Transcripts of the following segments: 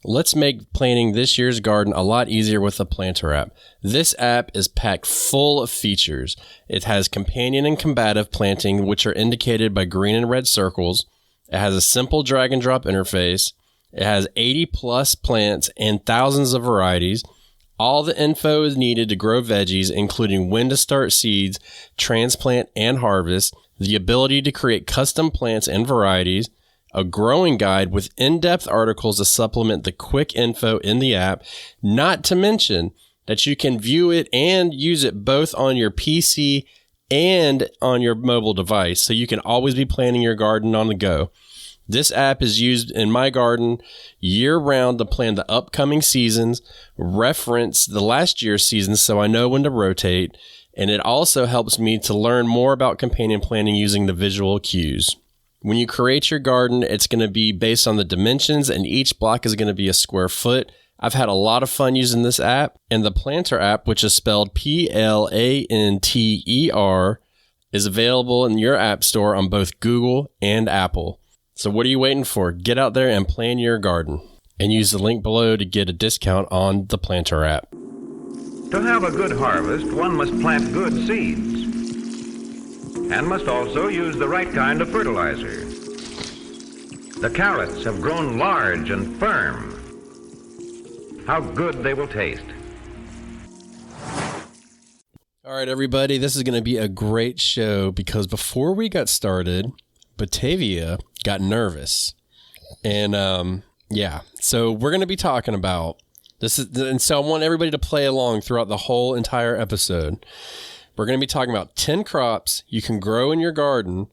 Let's make planting this year's garden a lot easier with the Planter app. This app is packed full of features. It has companion and combative planting, which are indicated by green and red circles. It has a simple drag and drop interface. It has 80 plus plants and thousands of varieties. All the info is needed to grow veggies, including when to start seeds, transplant, and harvest, the ability to create custom plants and varieties, a growing guide with in-depth articles to supplement the quick info in the app, not to mention that you can view it and use it both on your PC and on your mobile device, so you can always be planting your garden on the go. This app is used in my garden year-round to plan the upcoming seasons, reference the last year's seasons so I know when to rotate, and it also helps me to learn more about companion planting using the visual cues. When you create your garden, it's going to be based on the dimensions, and each block is going to be a square foot. I've had a lot of fun using this app, and the Planter app, which is spelled Planter, is available in your app store on both Google and Apple. So what are you waiting for? Get out there and plan your garden, and use the link below to get a discount on the Planter app. To have a good harvest, one must plant good seeds, and must also use the right kind of fertilizer. The carrots have grown large and firm. How good they will taste. All right, everybody, this is going to be a great show because before we got started, Batavia got nervous. And so we're going to be talking about this, and so I want everybody to play along throughout the whole entire episode. We're going to be talking about 10 crops you can grow in your garden,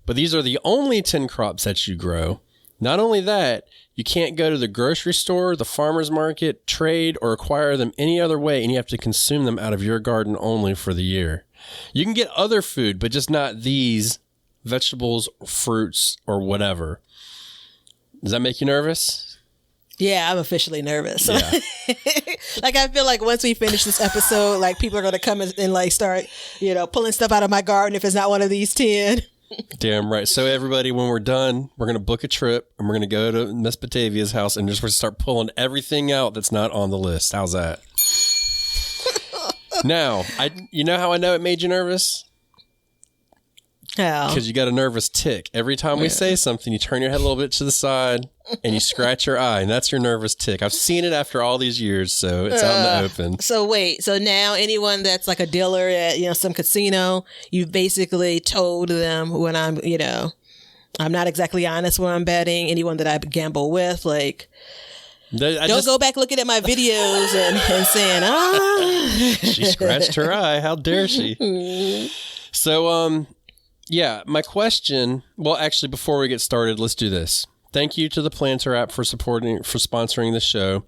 but these are the only 10 crops that you grow. Not only that, you can't go to the grocery store, the farmer's market, trade, or acquire them any other way, and you have to consume them out of your garden only for the year. You can get other food, but just not these vegetables, fruits, or whatever. Does that make you nervous? Yeah, I'm officially nervous. Yeah. Like, I feel like once we finish this episode, like, people are going to come and like start, pulling stuff out of my garden if it's not one of these 10. Damn right. So everybody, when we're done, we're going to book a trip and we're going to go to Miss Batavia's house and just start pulling everything out that's not on the list. How's that? Now, you know how I know it made you nervous? How? Because you got a nervous tick. Every time we say something, you turn your head a little bit to the side and you scratch your eye, and that's your nervous tick. I've seen it after all these years, so it's out in the open. So wait, so now anyone that's like a dealer at some casino, you've basically told them when I'm not exactly honest when I'm betting. Anyone that I gamble with, like, don't go back looking at my videos and saying, she scratched her eye. How dare she? So, yeah, my question, well, actually, before we get started, let's do this. Thank you to the Planter app for sponsoring the show.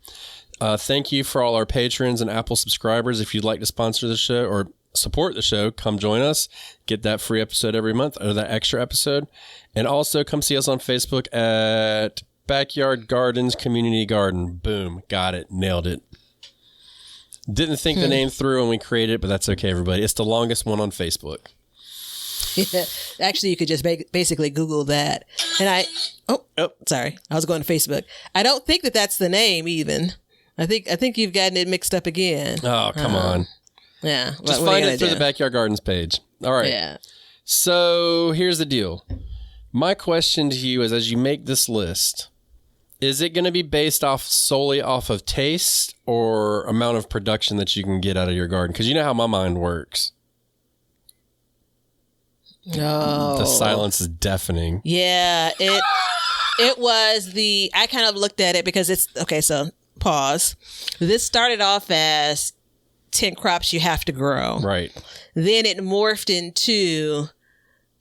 Thank you for all our patrons and Apple subscribers. If you'd like to sponsor the show or support the show, come join us. Get that free episode every month, or that extra episode. And also come see us on Facebook at Backyard Gardens Community Garden. Boom. Got it. Nailed it. Didn't think the name through when we created it, but that's okay, everybody. It's the longest one on Facebook. Yeah, actually, you could just basically Google that. And sorry, I was going to Facebook. I don't think that's the name even. I think you've gotten it mixed up again. Oh, come on. Yeah. Just find it through the Backyard Gardens page. All right. Yeah. So here's the deal. My question to you is, as you make this list, is it going to be based solely off of taste or amount of production that you can get out of your garden? Because you know how my mind works. Oh. The silence is deafening. Yeah, it was I kind of looked at it because it's, okay, so pause. This started off as 10 crops you have to grow. Right. Then it morphed into,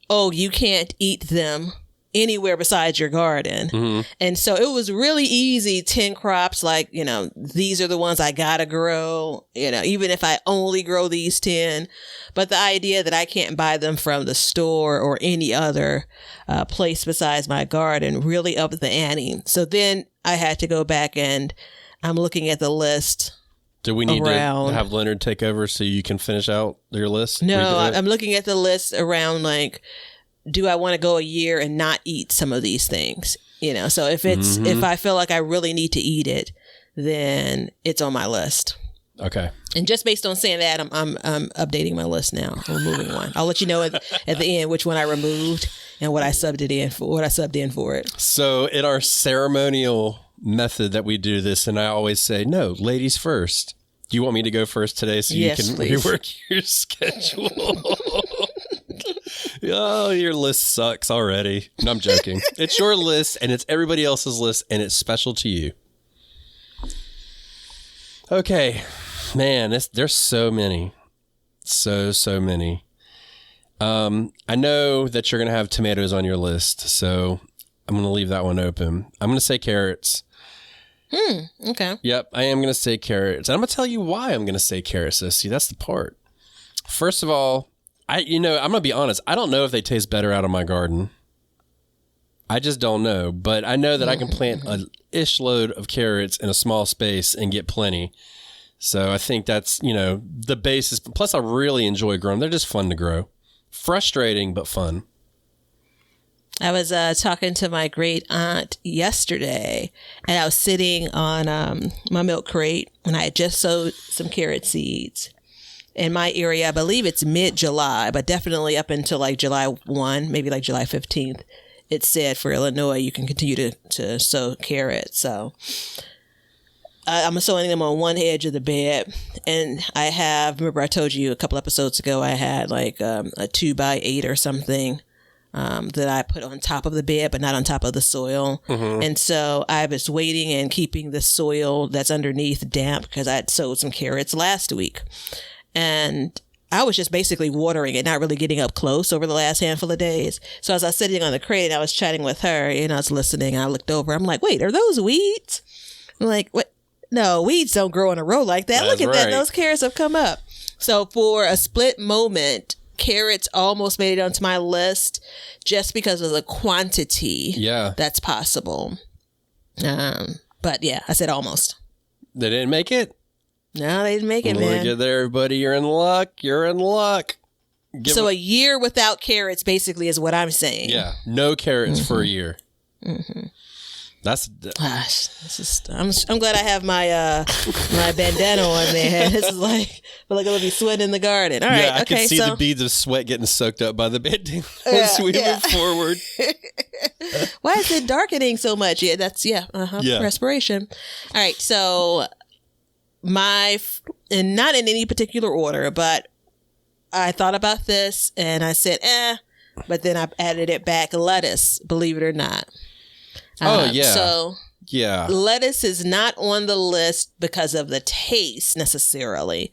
you can't eat them anywhere besides your garden. Mm-hmm. And so it was really easy, 10 crops, like, these are the ones I gotta grow, even if I only grow these 10. But the idea that I can't buy them from the store or any other place besides my garden really upped the ante. So then I had to go back and I'm looking at the list. Do we need to have Leonard take over so you can finish out your list? No, I'm looking at the list around, like, do I want to go a year and not eat some of these things? So if I feel like I really need to eat it, then it's on my list. Okay. And just based on saying that, I'm updating my list now. I'm removing one. I'll let you know at the end which one I removed and what I subbed in for it. So in our ceremonial method that we do this, and I always say, no, ladies first. Do you want me to go first today so you can rework your schedule? Oh, your list sucks already. No, I'm joking. It's your list and it's everybody else's list and it's special to you. Okay. Man, there's so many. So many. I know that you're going to have tomatoes on your list, so I'm going to leave that one open. I'm going to say carrots. Okay. Yep, I am going to say carrots. And I'm going to tell you why I'm going to say carrots. So, see, that's the part. First of all, I'm going to be honest. I don't know if they taste better out of my garden. I just don't know. But I know that I can plant a ish load of carrots in a small space and get plenty. So I think that's, the basis. Plus, I really enjoy growing. They're just fun to grow. Frustrating, but fun. I was talking to my great aunt yesterday, and I was sitting on my milk crate, and I had just sowed some carrot seeds. In my area, I believe it's mid-July, but definitely up until like July 1, maybe like July 15th, it said for Illinois, you can continue to sow carrots. So I'm sowing them on one edge of the bed. And remember I told you a couple episodes ago, I had like a 2x8 or something that I put on top of the bed, but not on top of the soil. Mm-hmm. And so I was waiting and keeping the soil that's underneath damp because I had sowed some carrots last week. And I was just basically watering it, not really getting up close over the last handful of days. So as I was sitting on the crate, I was chatting with her and I was listening. I looked over. I'm like, wait, are those weeds? I'm like, what? No, weeds don't grow in a row like that. Look at that. Those carrots have come up. So for a split moment, carrots almost made it onto my list just because of the quantity that's possible. But yeah, I said almost. They didn't make it? No, they didn't make it, man. Look at there, everybody. You're in luck. You're in luck. So a year without carrots basically is what I'm saying. Yeah. No carrots for a year. Mm-hmm. Gosh, I'm glad I have my my bandana on there. This is like, I feel like I'm gonna be sweating in the garden. All right, I can see the beads of sweat getting soaked up by the bandana as we move forward. Why is it darkening so much? Yeah, that's perspiration. All right, so and not in any particular order, but I thought about this and I said, but then I added it back. Lettuce, believe it or not. So lettuce is not on the list because of the taste necessarily.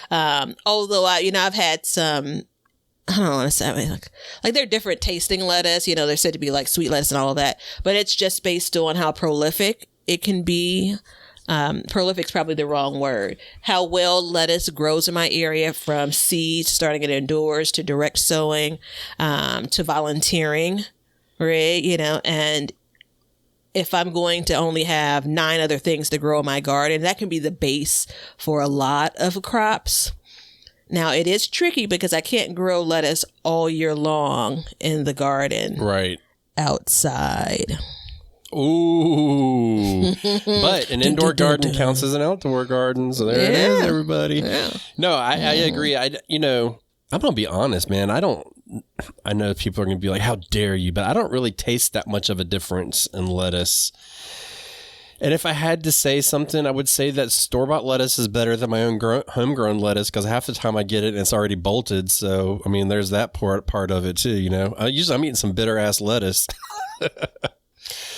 Although I've had some, I don't want to say, like they're different tasting lettuce, they're said to be like sweet lettuce and all of that, but it's just based on how prolific it can be. Prolific's probably the wrong word. How well lettuce grows in my area, from seeds, starting it indoors, to direct sowing, to volunteering, right? And if I'm going to only have 9 other things to grow in my garden, that can be the base for a lot of crops. Now, it is tricky because I can't grow lettuce all year long in the garden. Right. Outside. Ooh. But an indoor garden counts as an outdoor garden. So there it is, everybody. Yeah. No, I agree. I'm going to be honest, man. I know people are going to be like, how dare you? But I don't really taste that much of a difference in lettuce. And if I had to say something, I would say that store-bought lettuce is better than my own homegrown lettuce, because half the time I get it and it's already bolted. So, I mean, there's that part of it too, I'm eating some bitter-ass lettuce.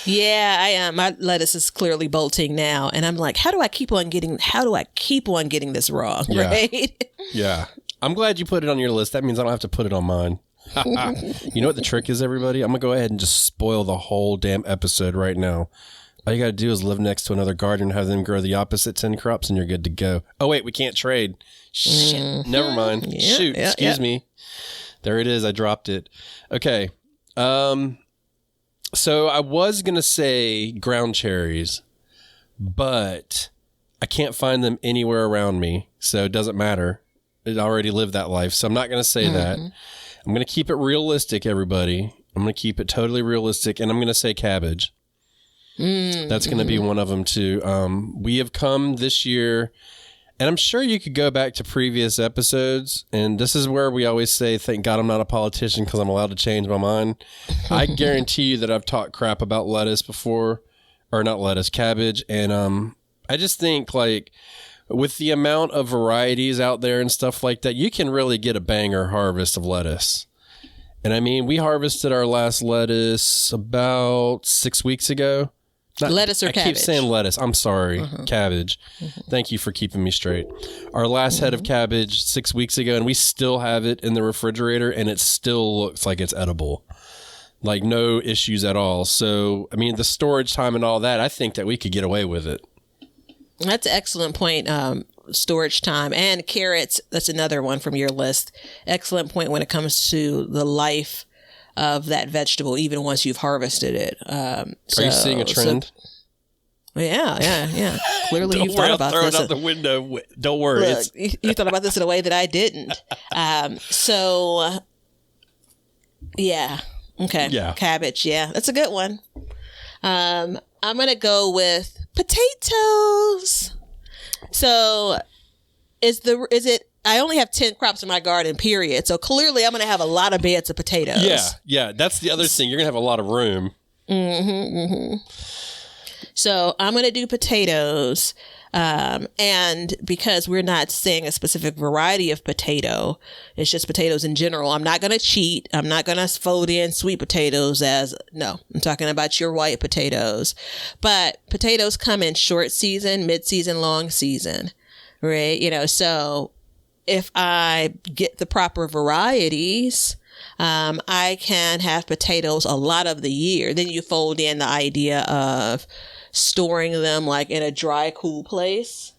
Yeah, I am. My lettuce is clearly bolting now. And I'm like, how do I keep on getting this wrong? Yeah. Right? Yeah. I'm glad you put it on your list. That means I don't have to put it on mine. You know what the trick is, everybody? I'm going to go ahead and just spoil the whole damn episode right now. All you got to do is live next to another garden, have them grow the opposite 10 crops, and you're good to go. Oh, wait, we can't trade. Shit. Never mind. Yeah, Shoot. Excuse me. There it is. I dropped it. Okay. So I was going to say ground cherries, but I can't find them anywhere around me, so it doesn't matter. I already lived that life, so I'm not going to say that. I'm going to keep it realistic, everybody. I'm going to keep it totally realistic, and I'm going to say cabbage. That's going to be one of them too. We have come this year, and I'm sure you could go back to previous episodes, and this is where we always say, thank God I'm not a politician because I'm allowed to change my mind. I guarantee you that I've talked crap about lettuce before, or not lettuce, cabbage. And I just think, like, with the amount of varieties out there and stuff like that, you can really get a banger harvest of lettuce. And I mean, we harvested our last lettuce about 6 weeks ago. Lettuce or cabbage? I keep saying lettuce. I'm sorry. Cabbage. Thank you for keeping me straight. Our last head of cabbage 6 weeks ago, and we still have it in the refrigerator, and it still looks like it's edible. Like, no issues at all. So, I mean, the storage time and all that, I think that we could get away with it. That's an excellent point. Storage time and carrots. That's another one from your list. Excellent point when it comes to the life of that vegetable, even once you've harvested it. Are you seeing a trend? Yeah. Clearly, you've thought about this. Throw it out the window. Don't worry. Look, you thought about this in a way that I didn't. Yeah. Okay. Yeah. Cabbage. Yeah, that's a good one. I'm gonna go with potatoes. So, is it? I only have 10 crops in my garden, period. So clearly I'm going to have a lot of beds of potatoes. Yeah. That's the other thing. You're going to have a lot of room. So I'm going to do potatoes. And because we're not saying a specific variety of potato, it's just potatoes in general. I'm not going to cheat. I'm not going to fold in sweet potatoes I'm talking about your white potatoes. But potatoes come in short season, mid-season, long season, right? So if I get the proper varieties, I can have potatoes a lot of the year. Then you fold in the idea of storing them like in a dry, cool place.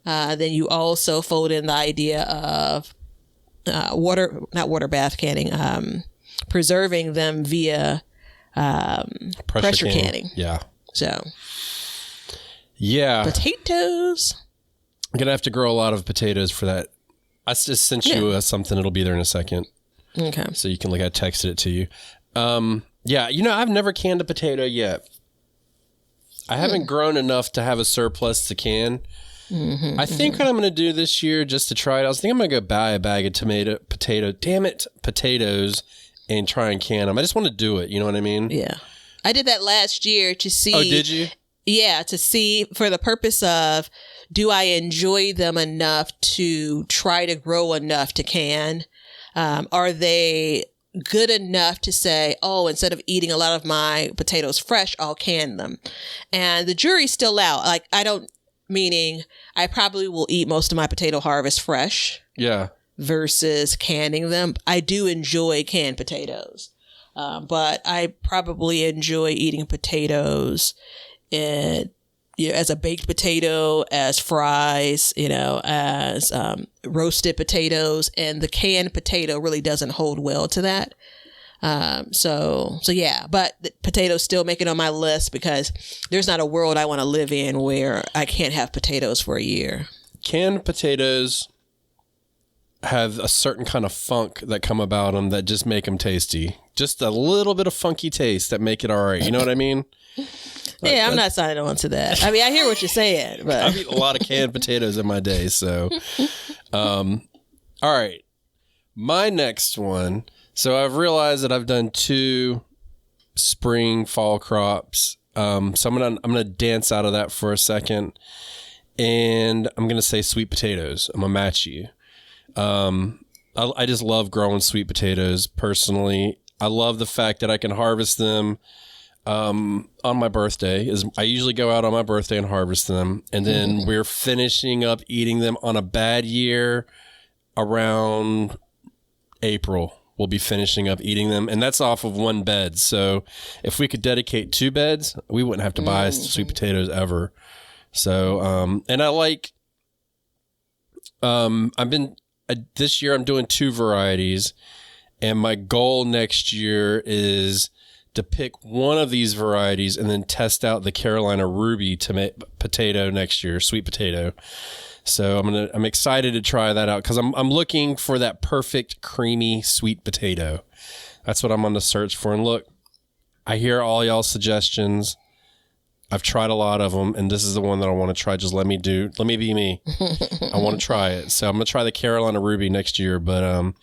Then you also fold in the idea of not water bath canning, preserving them via pressure canning. Yeah. So, yeah. Potatoes. I'm going to have to grow a lot of potatoes for that. I just sent you something. It'll be there in a second. Okay. So you can look. I texted it to you. I've never canned a potato yet. I haven't grown enough to have a surplus to can. I think what I'm going to do this year, just to try it, I was thinking I'm going to go buy a bag of potatoes and try and can them. I just want to do it. You know what I mean? Yeah. I did that last year to see. Oh, did you? Yeah, to see for the purpose of, do I enjoy them enough to try to grow enough to can? Are they good enough to say, oh, instead of eating a lot of my potatoes fresh, I'll can them? And the jury's still out. Like, meaning I probably will eat most of my potato harvest fresh. Yeah. Versus canning them. I do enjoy canned potatoes. But I probably enjoy eating potatoes as a baked potato, as fries, as roasted potatoes, and the canned potato really doesn't hold well to that. So yeah, but the potatoes still make it on my list because there's not a world I want to live in where I can't have potatoes for a year. Canned potatoes have a certain kind of funk that come about them that just make them tasty. Just a little bit of funky taste that make it all right. You know what I mean? Yeah, I'm not signing on to that. I mean, I hear what you're saying, but I've eaten a lot of canned potatoes in my day. So, all right, my next one. So I've realized that I've done 2 spring fall crops. So I'm gonna dance out of that for a second, and I'm gonna say sweet potatoes. I'm gonna match you. I just love growing sweet potatoes personally. I love the fact that I can harvest them on my birthday. I usually go out on my birthday and harvest them, and then we're finishing up eating them on a bad year around April. We'll be finishing up eating them, and that's off of 1 bed. So if we could dedicate 2 beds, we wouldn't have to buy sweet potatoes ever. So and I like this year I'm doing 2 varieties, and my goal next year is to pick one of these varieties and then test out the Carolina Ruby potato next year, sweet potato. So I'm excited to try that out because I'm looking for that perfect creamy sweet potato. That's what I'm on the search for. And look, I hear all y'all's suggestions. I've tried a lot of them, and this is the one that I want to try. Just let me be me. I want to try it. So I'm going to try the Carolina Ruby next year, but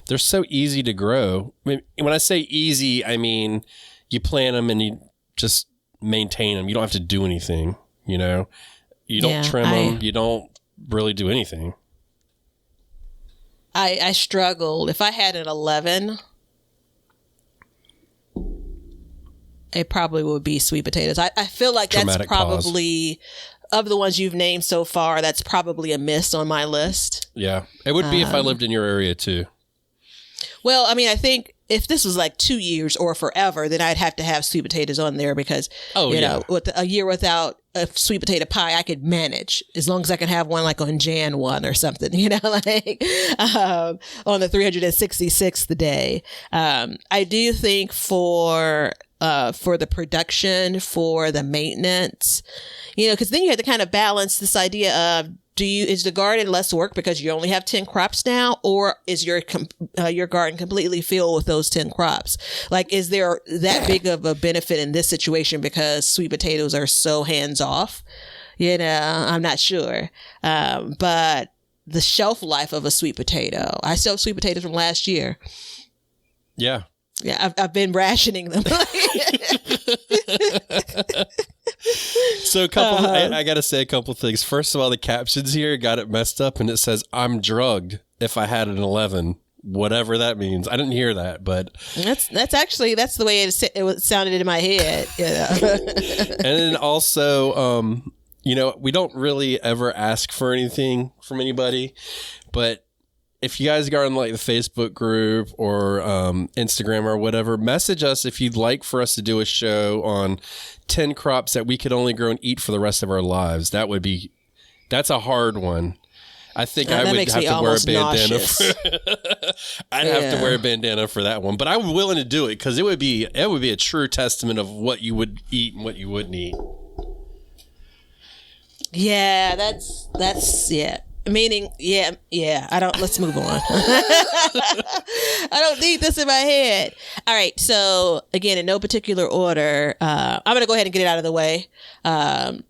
they're so easy to grow. I mean, when I say easy, I mean you plant them and you just maintain them. You don't have to do anything, you know? You don't trim them. You don't really do anything. I struggled. If I had an 11... it probably would be sweet potatoes. I feel like that's probably, of the ones you've named so far, that's probably a miss on my list. Yeah. It would be if I lived in your area too. Well, I mean, I think if this was like 2 years or forever, then I'd have to have sweet potatoes on there because, you know, with a year without a sweet potato pie, I could manage as long as I could have one like on Jan 1 or something, you know, like on the 366th day. I do think for the production, for the maintenance, you know, because then you have to kind of balance this idea of, is the garden less work because you only have 10 crops now, or is your garden completely filled with those 10 crops? Like, is there that big of a benefit in this situation because sweet potatoes are so hands off? You know, I'm not sure. But the shelf life of a sweet potato, I still have sweet potatoes from last year. Yeah. Yeah, I've been rationing them. So I got to say a couple things. First of all, the captions here got it messed up, and it says, "I'm drugged if I had an 11." Whatever that means. I didn't hear that, but that's the way it sounded in my head. You know? And then also, you know, we don't really ever ask for anything from anybody, but if you guys are on like the Facebook group or Instagram or whatever, message us if you'd like for us to do a show on 10 crops that we could only grow and eat for the rest of our lives. That's a hard one. I think I would have to wear a bandana. I'd have to wear a bandana for that one, but I'm willing to do it because it would be a true testament of what you would eat and what you wouldn't eat. Yeah, that's yeah. Meaning, let's move on. I don't need this in my head. All right. So again, in no particular order, I'm going to go ahead and get it out of the way.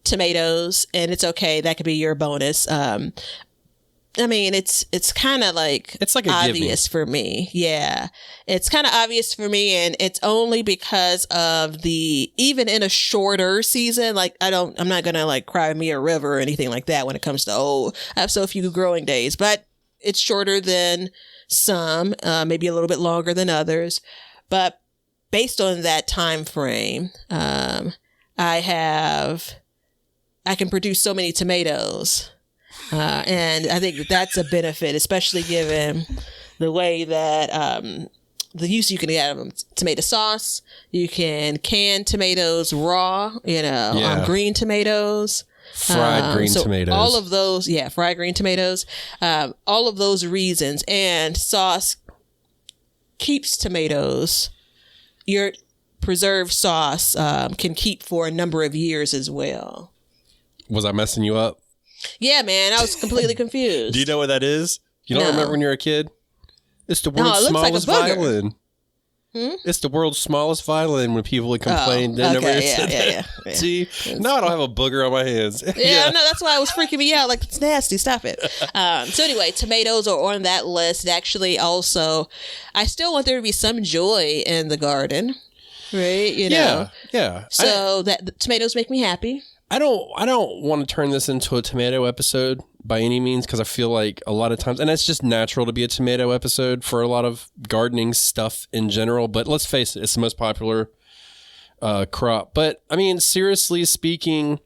Tomatoes, and it's okay. That could be your bonus. I mean, it's kind of like, it's like a obvious for me. Yeah. It's kind of obvious for me. And it's only because of even in a shorter season, like I'm not going to like cry me a river or anything like that when it comes to, I have so few growing days, but it's shorter than some, maybe a little bit longer than others. But based on that time frame, I can produce so many tomatoes. And I think that's a benefit, especially given the way that the use you can get out of them. Tomato sauce, you can can tomatoes raw, you know, green tomatoes. Fried green tomatoes. All of those, fried green tomatoes. All of those reasons. And sauce keeps tomatoes. Your preserved sauce can keep for a number of years as well. Was I messing you up? Yeah, man, I was completely confused. Do you know what that is? You don't remember when you were a kid? It's the world's smallest violin. It's the world's smallest violin when people would complain. Yeah. See, now I don't have a booger on my hands. Yeah, no, that's why it was freaking me out. Like, it's nasty. Stop it. So anyway, tomatoes are on that list. Actually, also, I still want there to be some joy in the garden, right? You know? Yeah. So the tomatoes make me happy. I don't want to turn this into a tomato episode by any means, because I feel like a lot of times, and it's just natural to be a tomato episode for a lot of gardening stuff in general, but let's face it, it's the most popular crop. But I mean, seriously speaking,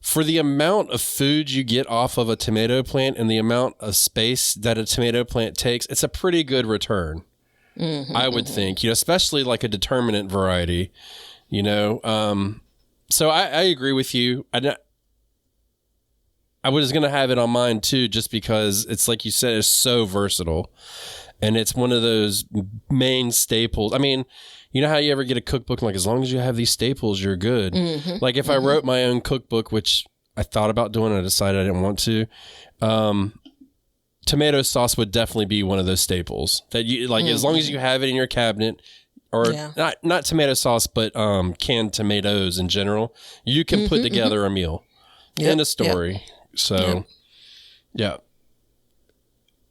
for the amount of food you get off of a tomato plant and the amount of space that a tomato plant takes, it's a pretty good return. I would think, you know, especially like a determinate variety, you know. So I agree with you. I was going to have it on mine too, just because it's like you said, it's so versatile, and it's one of those main staples. I mean, you know how you ever get a cookbook, like as long as you have these staples, you're good. Like if I wrote my own cookbook, which I thought about doing, I decided I didn't want to. Tomato sauce would definitely be one of those staples that you like. As long as you have it in your cabinet, or Yeah. not tomato sauce, but canned tomatoes in general, you can put together a meal. Yep, End of story. So, yeah.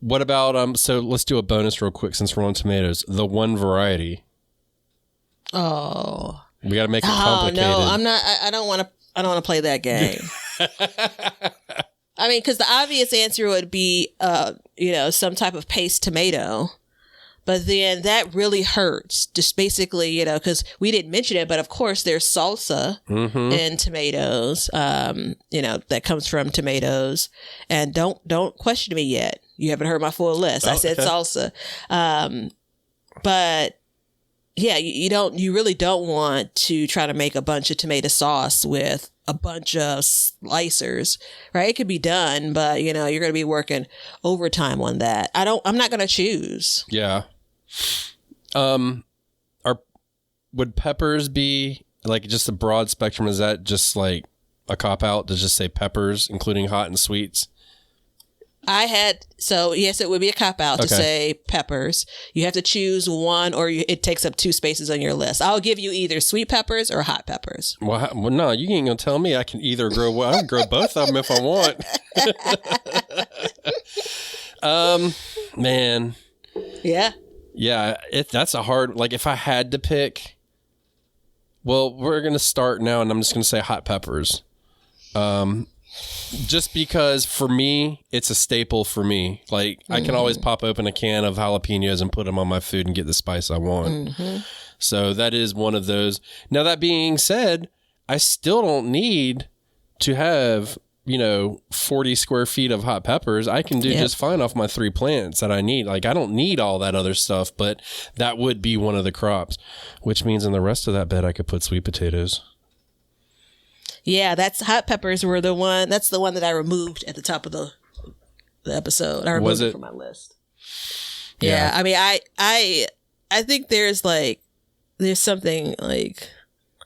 What about so let's do a bonus real quick since we're on tomatoes. The one variety. Oh. We got to make it complicated. Oh no, I'm not. I don't want to. I don't want to play that game. I mean, because the obvious answer would be, some type of paste tomato. But then that really hurts. Just basically, because we didn't mention it, but of course there's salsa in tomatoes. That comes from tomatoes. And don't question me yet. You haven't heard my full list. I said salsa. But yeah, you really don't want to try to make a bunch of tomato sauce with a bunch of slicers, right? It could be done, but you're going to be working overtime on that. I'm not going to choose. Yeah. Would peppers be like just a broad spectrum? Is that just like a cop out to just say peppers, including hot and sweets? Yes, it would be a cop out to say peppers. You have to choose one, or it takes up 2 spaces on your list. I'll give you either sweet peppers or hot peppers. Well, no, you ain't gonna tell me I can either grow. Well, I can grow both of them if I want. Man. Yeah. Yeah, that's a hard. Like, if I had to pick, well, we're gonna start now, and I'm just gonna say hot peppers. Just because for me, it's a staple for me. Like, I can always pop open a can of jalapenos and put them on my food and get the spice I want. So that is one of those. Now, that being said, I still don't need to have, 40 square feet of hot peppers. I can do just fine off my 3 plants that I need. Like, I don't need all that other stuff, but that would be one of the crops, which means in the rest of that bed, I could put sweet potatoes. Yeah, hot peppers were that's the one that I removed at the top of the episode. I removed it from my list. Yeah. I mean, I think there's something like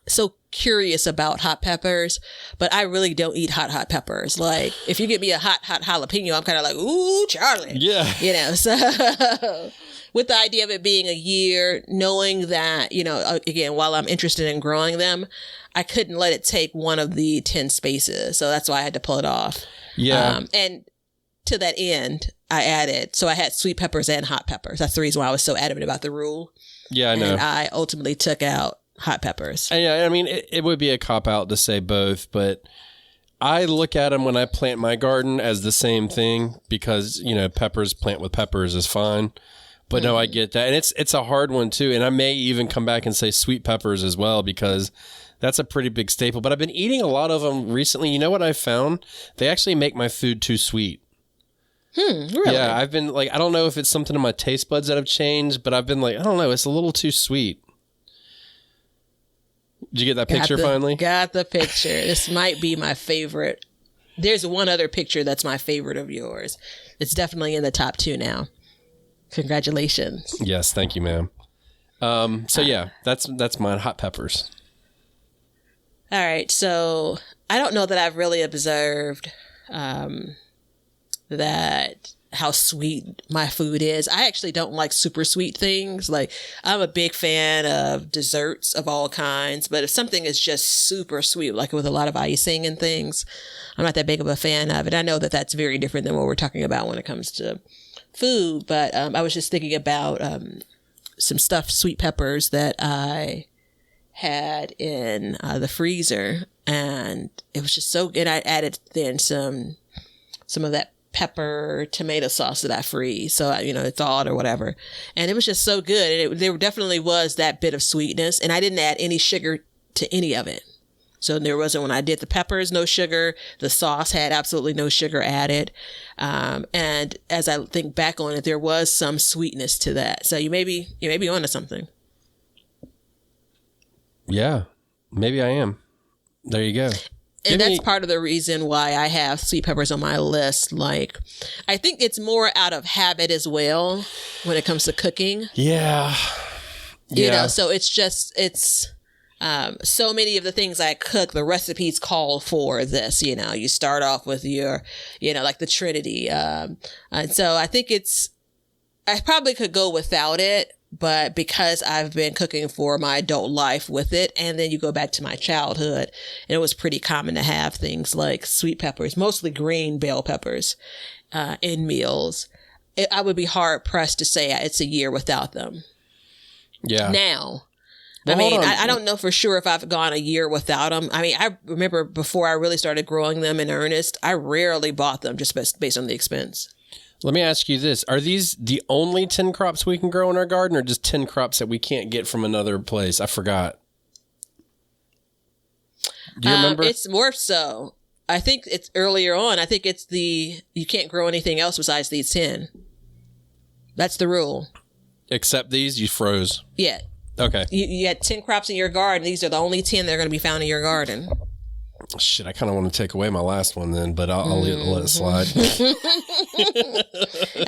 so curious about hot peppers, but I really don't eat hot peppers. Like, if you give me a hot jalapeno, I'm kind of like, ooh, Charlie. Yeah. So with the idea of it being a year, knowing that, again, while I'm interested in growing them, I couldn't let it take one of the 10 spaces. So that's why I had to pull it off. Yeah. And to that end, I had sweet peppers and hot peppers. That's the reason why I was so adamant about the rule. Yeah, I know. And I ultimately took out hot peppers. And yeah, I mean, it would be a cop out to say both, but I look at them when I plant my garden as the same thing because, peppers plant with peppers is fine. But no, I get that. And it's a hard one too. And I may even come back and say sweet peppers as well because that's a pretty big staple. But I've been eating a lot of them recently. You know what I found? They actually make my food too sweet. Really? Yeah, I've been I don't know if it's something in my taste buds that have changed, but I've been I don't know, it's a little too sweet. Did you get that picture finally? Got the picture. This might be my favorite. There's one other picture that's my favorite of yours. It's definitely in the top 2 now. Congratulations. Yes, thank you, ma'am. So yeah, that's mine. Hot peppers. All right. So I don't know that I've really observed that how sweet my food is. I actually don't like super sweet things. Like, I'm a big fan of desserts of all kinds, but if something is just super sweet, like with a lot of icing and things, I'm not that big of a fan of it. I know that that's very different than what we're talking about when it comes to food, but I was just thinking about some stuffed sweet peppers that I had in the freezer, and it was just so good. I added then some of that pepper tomato sauce that I freeze, so thawed or whatever, and it was just so good. And there definitely was that bit of sweetness, and I didn't add any sugar to any of it. So there wasn't, when I did the peppers, no sugar. The sauce had absolutely no sugar added. And as I think back on it, there was some sweetness to that. So you may be onto something. Yeah, maybe I am. There you go. And that's part of the reason why I have sweet peppers on my list. Like, I think it's more out of habit as well when it comes to cooking. Yeah. So it's so many of the things I cook, the recipes call for this. You start off with your, like the Trinity. And so I think I probably could go without it, but because I've been cooking for my adult life with it, and then you go back to my childhood, and it was pretty common to have things like sweet peppers, mostly green bell peppers, in meals. I would be hard pressed to say it's a year without them. Yeah. Now, Well, I mean, hold on. I don't know for sure if I've gone a year without them. I mean, I remember before I really started growing them in earnest, I rarely bought them just based on the expense. Let me ask you this. Are these the only 10 crops we can grow in our garden, or just 10 crops that we can't get from another place? I forgot. Do you remember? It's more so. I think it's earlier on. I think it's you can't grow anything else besides these 10. That's the rule. Except these, you froze. Yeah. Okay. You had 10 crops in your garden. These are the only 10 that are going to be found in your garden. Shit, I kind of want to take away my last one then, but I'll let it slide.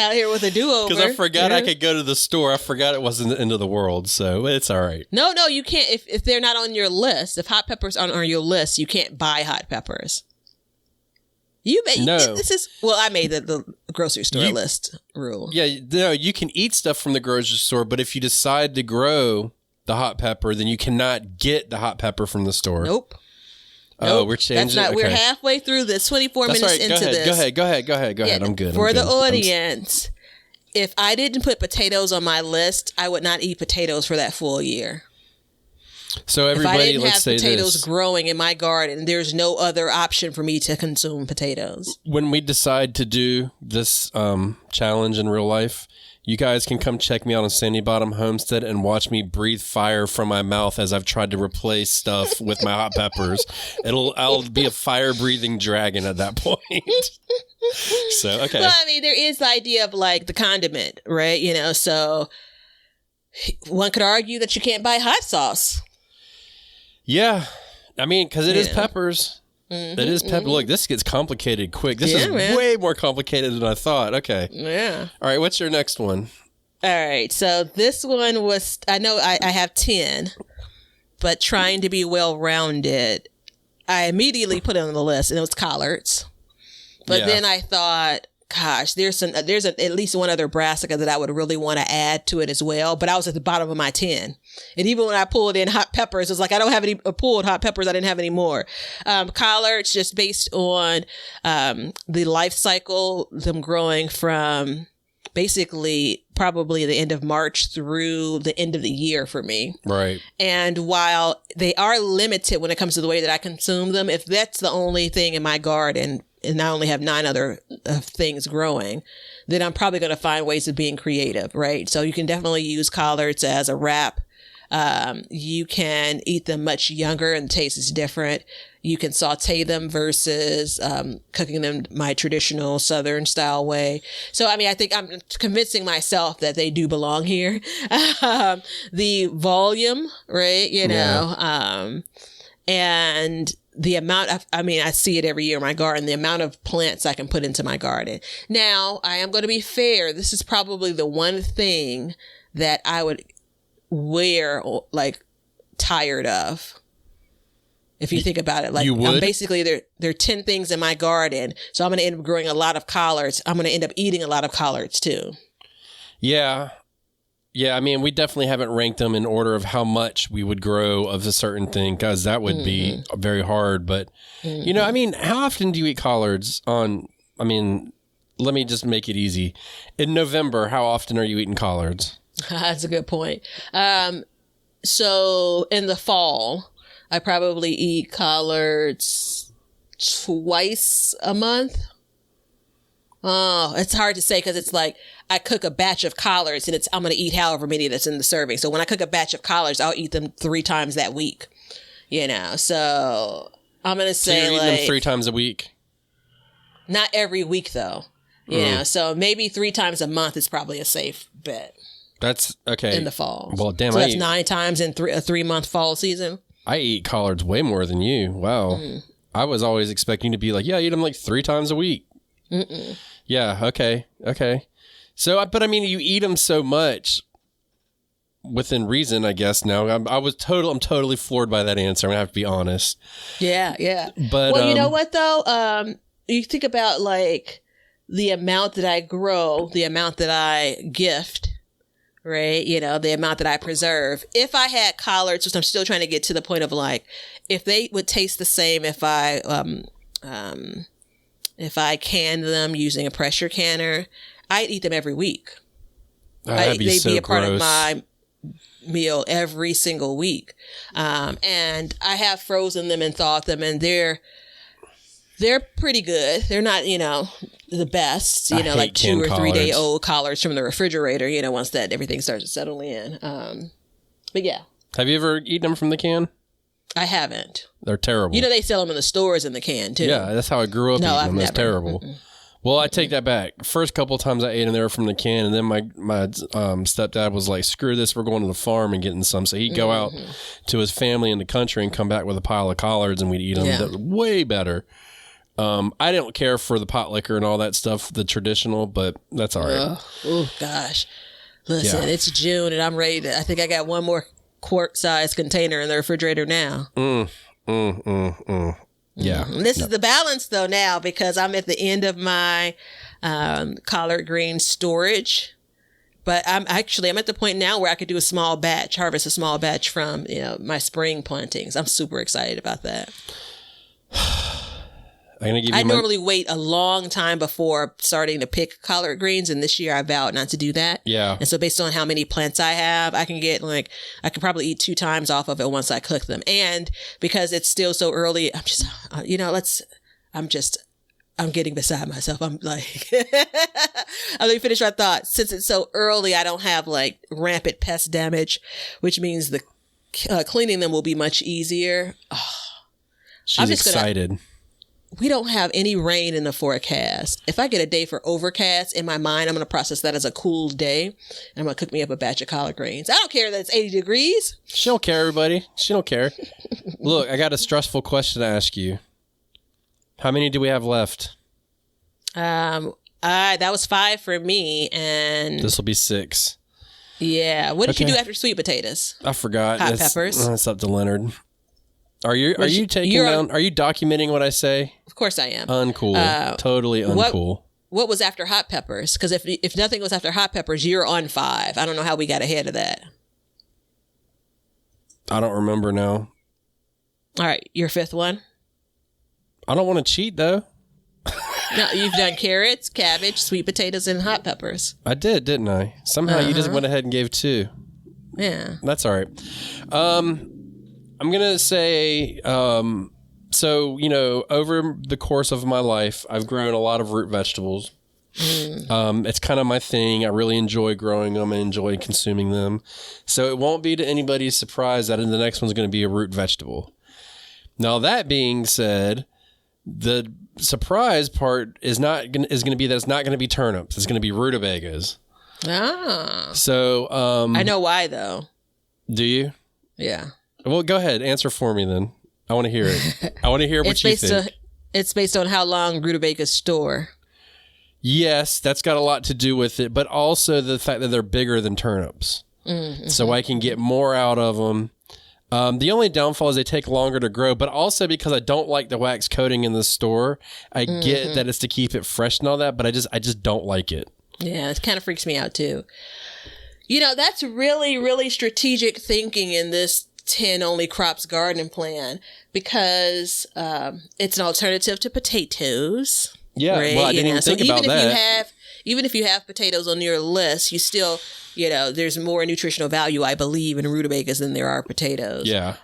Out here with a do-over. Because I forgot I could go to the store. I forgot it wasn't the end of the world, so it's all right. No, you can't. If they're not on your list, if hot peppers aren't on your list, you can't buy hot peppers. No. This is, well, I made the grocery store list rule. Yeah, no, you can eat stuff from the grocery store, but if you decide to grow the hot pepper, then you cannot get the hot pepper from the store. Nope. Oh, we're changing. That's not. Okay. We're halfway through this. 24 That's minutes right. into this. Go ahead. I'm good. For I'm the good. audience, if I didn't put potatoes on my list, I would not eat potatoes for that full year. So If I everybody, didn't let's have say potatoes this. growing in my garden, there's no other option for me to consume potatoes. When we decide to do this challenge in real life, you guys can come check me out on Sandy Bottom Homestead and watch me breathe fire from my mouth as I've tried to replace stuff with my hot peppers. I'll be a fire-breathing dragon at that point. So, okay. Well, I mean, there is the idea of like the condiment, right? You know, so one could argue that you can't buy hot sauce. Yeah. I mean, because it is Yeah. peppers. It is pepper. Look, this gets complicated quick. This is man. way more complicated than I thought. Okay. Yeah. All right. What's your next one? All right. So this one was, I know I have 10, but trying to be well-rounded, I immediately put it on the list, and it was collards. But Yeah. then I thought, gosh, there's at least one other brassica that I would really want to add to it as well. But I was at the bottom of my 10. And even when I pulled in hot peppers, it was like, I don't have any pulled hot peppers. I didn't have any more. Collards, just based on the life cycle, them growing from basically probably the end of March through the end of the year for me. Right. And while they are limited when it comes to the way that I consume them, if that's the only thing in my garden, and I only have 9 other things growing, then I'm probably going to find ways of being creative, right? So you can definitely use collards as a wrap. You can eat them much younger and the taste is different. You can saute them versus cooking them my traditional Southern style way. So, I mean, I think I'm convincing myself that they do belong here. The volume, right? You know, and the amount of, I mean, I see it every year in my garden, the amount of plants I can put into my garden. Now, I am going to be fair. This is probably the one thing that I would wear like tired of. If you think about it, like You would? basically there are 10 things in my garden. So I'm going to end up growing a lot of collards. I'm going to end up eating a lot of collards too. Yeah. Yeah, I mean, we definitely haven't ranked them in order of how much we would grow of a certain thing, because that would be very hard. But, you know, I mean, how often do you eat collards on, I mean, let me just make it easy. In November, how often are you eating collards? That's a good point. So in the fall, I probably eat collards twice a month. Oh, it's hard to say because it's like I cook a batch of collards and I'm going to eat however many that's in the serving. So when I cook a batch of collards, I'll eat them 3 times that week, you know? So I'm going to say you're eating them 3 times a week? Not every week though, you know? So maybe 3 times a month is probably a safe bet. That's okay. In the fall. Well, damn, so that's 9 times in a 3-month fall season. I eat collards way more than you. Wow. I was always expecting to be like, yeah, I eat them like 3 times a week. Yeah. Okay. So, but I mean, you eat them so much within reason, I guess. Now I'm totally floored by that answer. I'm gonna have to be honest. Yeah. But well, you know what though? You think about like the amount that I grow, the amount that I gift right? You know, the amount that I preserve. If I had collards, which I'm still trying to get to the point of like, if they would taste the same if I canned them using a pressure canner, I'd eat them every week. That'd be they'd so be a part gross. of my meal every single week. And I have frozen them and thawed them, and they're pretty good. They're not, you know, the best, you I know, hate like 2 or canned 3 day collards. old collards from the refrigerator, you know, once that everything starts to settle in. But yeah, Have you ever eaten them from the can? I haven't. They're terrible. You know, they sell them in the stores in the can too. Yeah, that's how I grew up No, eating I've them. That's never. terrible. Well, I take that back. First couple of times I ate them, they were from the can, and then my stepdad was like, "Screw this, we're going to the farm and getting some." So he'd go out to his family in the country and come back with a pile of collards, and we'd eat them. Yeah. That was way better. I don't care for the pot liquor and all that stuff, the traditional, but that's all right. Oh gosh, listen, Yeah. it's June and I'm ready to. I think I got one more quart-sized container in the refrigerator now. Yeah. And this is the balance though now, because I'm at the end of my collard green storage. But I'm at the point now where I could do harvest a small batch from, you know, my spring plantings. I'm super excited about that. I'm gonna give you I my normally wait a long time before starting to pick collard greens, and this year I vowed not to do that. Yeah. And so based on how many plants I have, I can probably eat 2 times off of it once I cook them. And because it's still so early, I'm just, you know, I'm getting beside myself. I'm like, let me finish my thought. Since it's so early, I don't have like rampant pest damage, which means the cleaning them will be much easier. She's just gonna- excited. We don't have any rain in the forecast. If I get a day for overcast, in my mind, I'm going to process that as a cool day. And I'm going to cook me up a batch of collard greens. I don't care that it's 80 degrees. She don't care, everybody. She don't care. Look, I got a stressful question to ask you. How many do we have left? That was 5 for me. And This will be 6. yeah. What did you Okay. do after sweet potatoes? I forgot. Hot It's- peppers. It's up to Leonard. Are you taking you're down? Are you documenting what I say? Of course I am. Uncool. Totally uncool. What was after hot peppers? Because if nothing was after hot peppers, you're on 5. I don't know how we got ahead of that. I don't remember now. All right. Your 5th one? I don't want to cheat though. No, you've done carrots, cabbage, sweet potatoes, and hot peppers. I did, didn't I? Somehow you just went ahead and gave 2. Yeah. That's all right. I'm going to say, so, you know, over the course of my life, I've grown a lot of root vegetables. It's kind of my thing. I really enjoy growing them and enjoy consuming them. So it won't be to anybody's surprise that the next one's going to be a root vegetable. Now, that being said, the surprise part is going to be that it's not going to be turnips. It's going to be rutabagas. Ah. So, I know why, though. do you? Yeah. Well, go ahead. Answer for me then. I want to hear it. I want to hear what you think. It's based on how long rutabagas store. Yes, that's got a lot to do with it, but also the fact that they're bigger than turnips. Mm-hmm. So I can get more out of them. The only downfall is they take longer to grow, but also because I don't like the wax coating in the store, I get that it's to keep it fresh and all that, but I just don't like it. Yeah, it kind of freaks me out too. You know, that's really, really strategic thinking in this 10 only crops garden plan, because it's an alternative to potatoes. Yeah, right? well, I didn't even think about that. Even if you have potatoes on your list, you still, you know, there's more nutritional value, I believe, in rutabagas than there are potatoes. Yeah.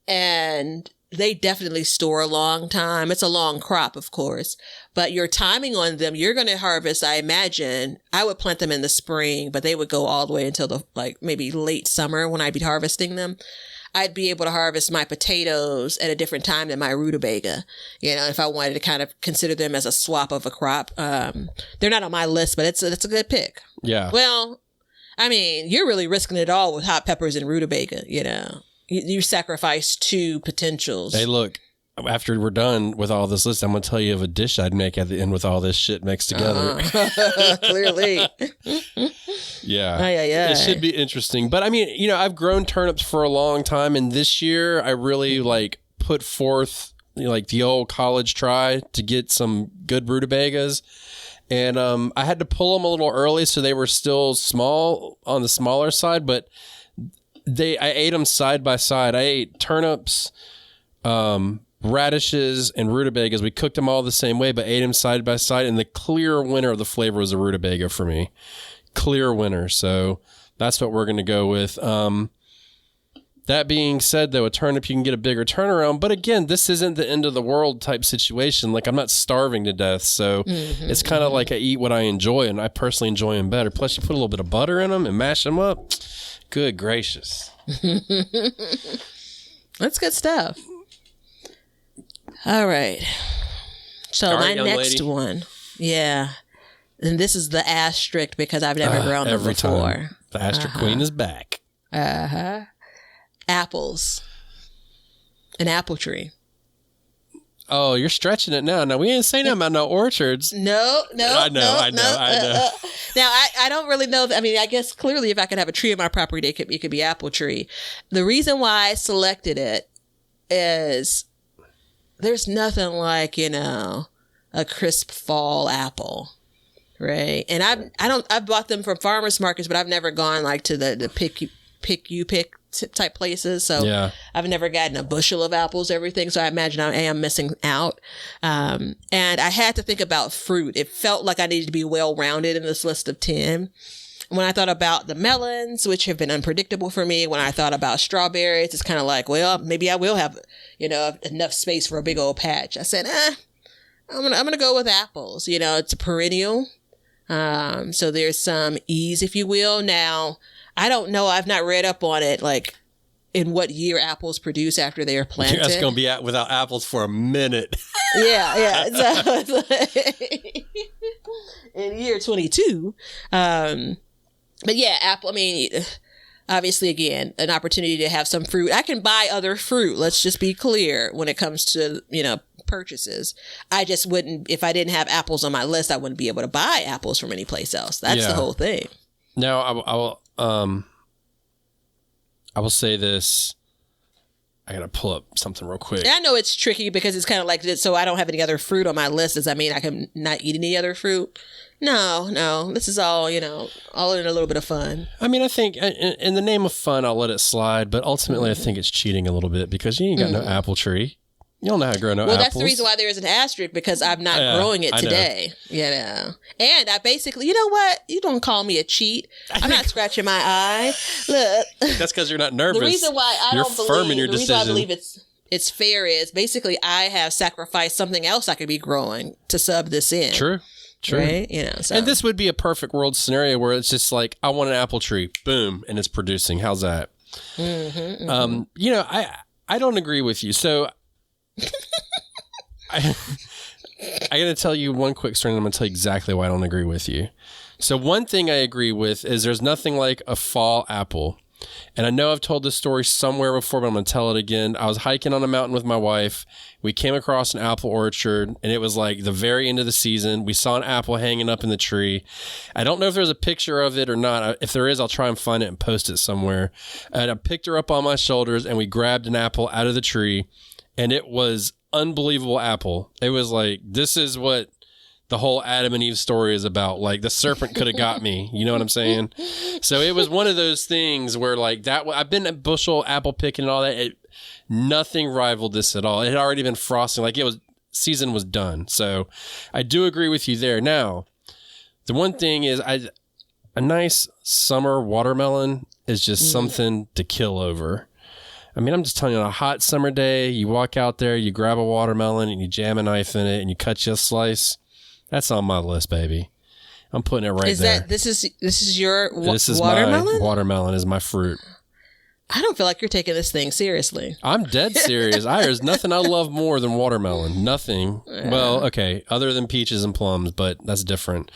And they definitely store a long time. It's a long crop, of course, but your timing on them, you're going to harvest, I imagine. I would plant them in the spring, but they would go all the way until the, like, maybe late summer when I'd be harvesting them. I'd be able to harvest my potatoes at a different time than my rutabaga, you know, if I wanted to kind of consider them as a swap of a crop. They're not on my list, but it's a good pick. Yeah. Well, I mean, you're really risking it all with hot peppers and rutabaga, you know. You sacrifice 2 potentials. Hey, look, after we're done with all this list, I'm going to tell you of a dish I'd make at the end with all this shit mixed together. Clearly. Yeah. Aye, aye, aye. It should be interesting. But I mean, you know, I've grown turnips for a long time, and this year I really like put forth, you know, like the old college try to get some good rutabagas. And I had to pull them a little early, so they were still small on the smaller side, but I ate them side by side. I ate turnips, radishes, and rutabagas. We cooked them all the same way, but ate them side by side. And the clear winner of the flavor was the rutabaga for me. Clear winner. So that's what we're going to go with. That being said, though, a turnip, you can get a bigger turnaround. But again, this isn't the end of the world type situation. Like, I'm not starving to death. So it's kind of like I eat what I enjoy, and I personally enjoy them better. Plus, you put a little bit of butter in them and mash them up. Good gracious. That's good stuff. All right. So All right, my next lady. one. Yeah. And this is the asterisk because I've never grown them every before. time. The Astor Queen is back. Apples. An apple tree. Oh, you're stretching it now. Now, we ain't saying nothing about no orchards. No. I know. Now, I don't really know. I mean, I guess clearly if I could have a tree in my property, it could be apple tree. The reason why I selected it is there's nothing like, a crisp fall apple. Right. And I've bought them from farmers markets, but I've never gone like to the pick type places. So Yeah. I've never gotten a bushel of apples, everything. So I imagine I am missing out. And I had to think about fruit. It felt like I needed to be well-rounded in this list of 10. When I thought about the melons, which have been unpredictable for me, when I thought about strawberries, it's kind of like, well, maybe I will have, enough space for a big old patch. I said, I'm gonna go with apples. It's a perennial. So there's some ease, if you will. Now, I don't know. I've not read up on it, like in what year apples produce after they are planted. That's going to be without apples for a minute. Yeah. So it's like in year 22. But yeah, apple, I mean, obviously, again, an opportunity to have some fruit. I can buy other fruit. Let's just be clear when it comes to, purchases. I just wouldn't, if I didn't have apples on my list, I wouldn't be able to buy apples from any place else. That's the whole thing. Now, I will say this. I got to pull up something real quick. And I know it's tricky because it's kind of like, so I don't have any other fruit on my list. Does that mean I can not eat any other fruit? No. This is all, all in a little bit of fun. I mean, I think in the name of fun, I'll let it slide. But ultimately, I think it's cheating a little bit because you ain't got no apple tree. You don't know how to grow no apples. Well, that's the reason why there is an asterisk, because I'm not growing it today. And I basically, you know what? You don't call me a cheat. I'm not scratching my eye. Look. That's because you're not nervous. The reason why I you're don't firm believe, in your the decision. reason I believe it's fair is basically I have sacrificed something else I could be growing to sub this in. True. Right? So. And this would be a perfect world scenario where it's just like, I want an apple tree, boom, and it's producing. How's that? I don't agree with you. So I got to tell you one quick story, and I'm going to tell you exactly why I don't agree with you. So one thing I agree with is there's nothing like a fall apple. And I know I've told this story somewhere before, but I'm going to tell it again. I was hiking on a mountain with my wife. We came across an apple orchard, and it was like the very end of the season. We saw an apple hanging up in the tree. I don't know if there's a picture of it or not. If there is, I'll try and find it and post it somewhere. And I picked her up on my shoulders, and we grabbed an apple out of the tree, and it was unbelievable apple. It was like, this is what the whole Adam and Eve story is about. Like, the serpent could have got me. You know what I'm saying? So it was one of those things where, like, that I've been at bushel apple picking and all that. Nothing rivaled this at all. It had already been frosting. Like, season was done. So I do agree with you there. Now, the one thing is a nice summer watermelon is just something to kill over. I mean, I'm just telling you, on a hot summer day, you walk out there, you grab a watermelon and you jam a knife in it and you cut you a slice. That's on my list, baby. I'm putting it right there. This is your This is watermelon? my watermelon is my fruit. I don't feel like you're taking this thing seriously. I'm dead serious. There's nothing I love more than watermelon. Nothing. Yeah. Well, okay, other than peaches and plums, but that's different.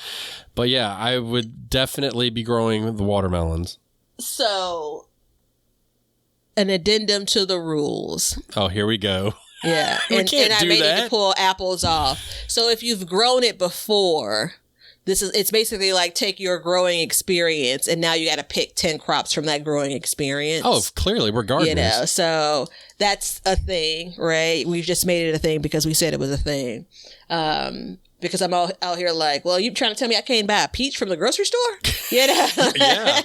But yeah, I would definitely be growing the watermelons. So, an addendum to the rules. Oh, here we go. Yeah, We and can't I do made it that. to pull apples off. So if you've grown it before, it's basically like take your growing experience and now you got to pick 10 crops from that growing experience. Oh, clearly we're gardeners. So that's a thing, right? We've just made it a thing because we said it was a thing. because I'm out here like, well, you trying to tell me I can't buy a peach from the grocery store? You know? Yeah.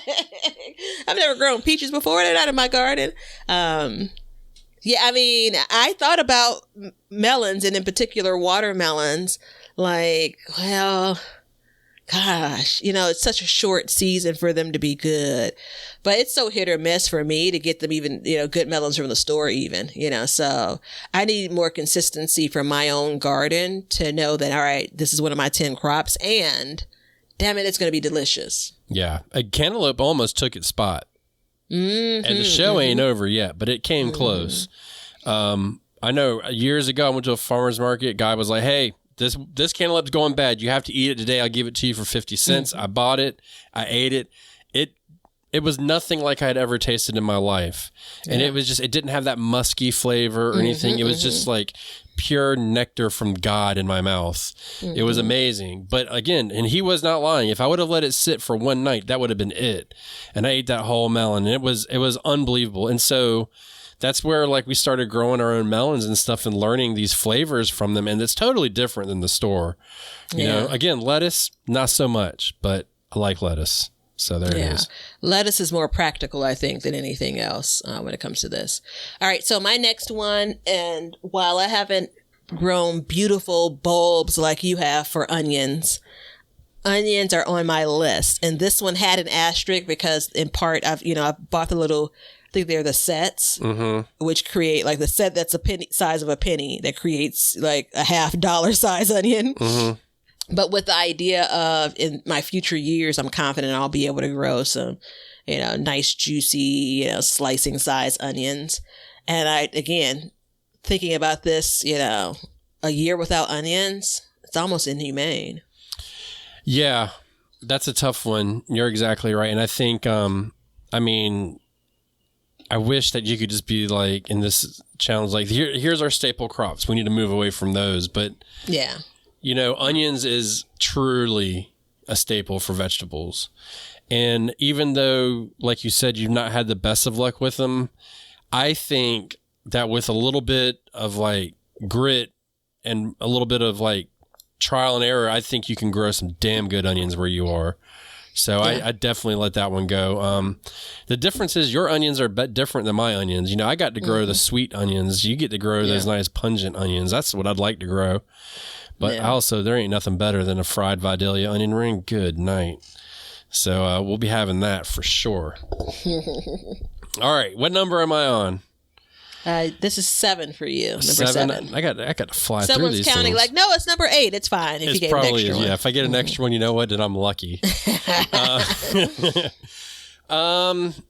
I've never grown peaches before. They're not in my garden. Yeah, I mean, I thought about melons, and in particular watermelons, like, well, gosh, it's such a short season for them to be good. But it's so hit or miss for me to get them even, good melons from the store even, So I need more consistency from my own garden to know that, all right, this is one of my 10 crops, and damn it, it's going to be delicious. Yeah. A cantaloupe almost took its spot. Mm-hmm, and the show ain't over yet, but it came close. I know years ago I went to a farmer's market. Guy was like, hey, this cantaloupe's going bad. You have to eat it today. I'll give it to you for 50 cents. I bought it. I ate it. It was nothing like I had ever tasted in my life. And it didn't have that musky flavor or anything. It was just like pure nectar from God in my mouth. It was amazing. But again, and he was not lying. If I would have let it sit for one night, that would have been it. And I ate that whole melon, and it was unbelievable. And so that's where we started growing our own melons and stuff and learning these flavors from them. And it's totally different than the store. You know, again, lettuce, not so much, but I like lettuce. So there it is. Lettuce is more practical, I think, than anything else when it comes to this. All right. So my next one, and while I haven't grown beautiful bulbs like you have for onions are on my list. And this one had an asterisk because in part I've bought the little, I think they're the sets, which create the set that's a penny size of a penny that creates like a $50 size onion. But with the idea of in my future years, I'm confident I'll be able to grow some, nice, juicy, slicing size onions. And again, thinking about this, a year without onions, it's almost inhumane. Yeah, that's a tough one. You're exactly right. And I think, I wish that you could just be in this challenge, here's our staple crops. We need to move away from those. But yeah. Onions is truly a staple for vegetables. And even though, like you said, you've not had the best of luck with them, I think that with a little bit of grit and a little bit of trial and error, I think you can grow some damn good onions where you are. So I definitely let that one go. The difference is your onions are a bit different than my onions. I got to grow the sweet onions. You get to grow those nice pungent onions. That's what I'd like to grow. But also, there ain't nothing better than a fried Vidalia onion ring. Good night. So we'll be having that for sure. All right. What number am I on? This is 7 for you. Number 7. I got to fly through Someone's these counting things. no, it's number 8. It's fine if you get an extra one. Yeah, if I get an extra one, you know what? Then I'm lucky. I've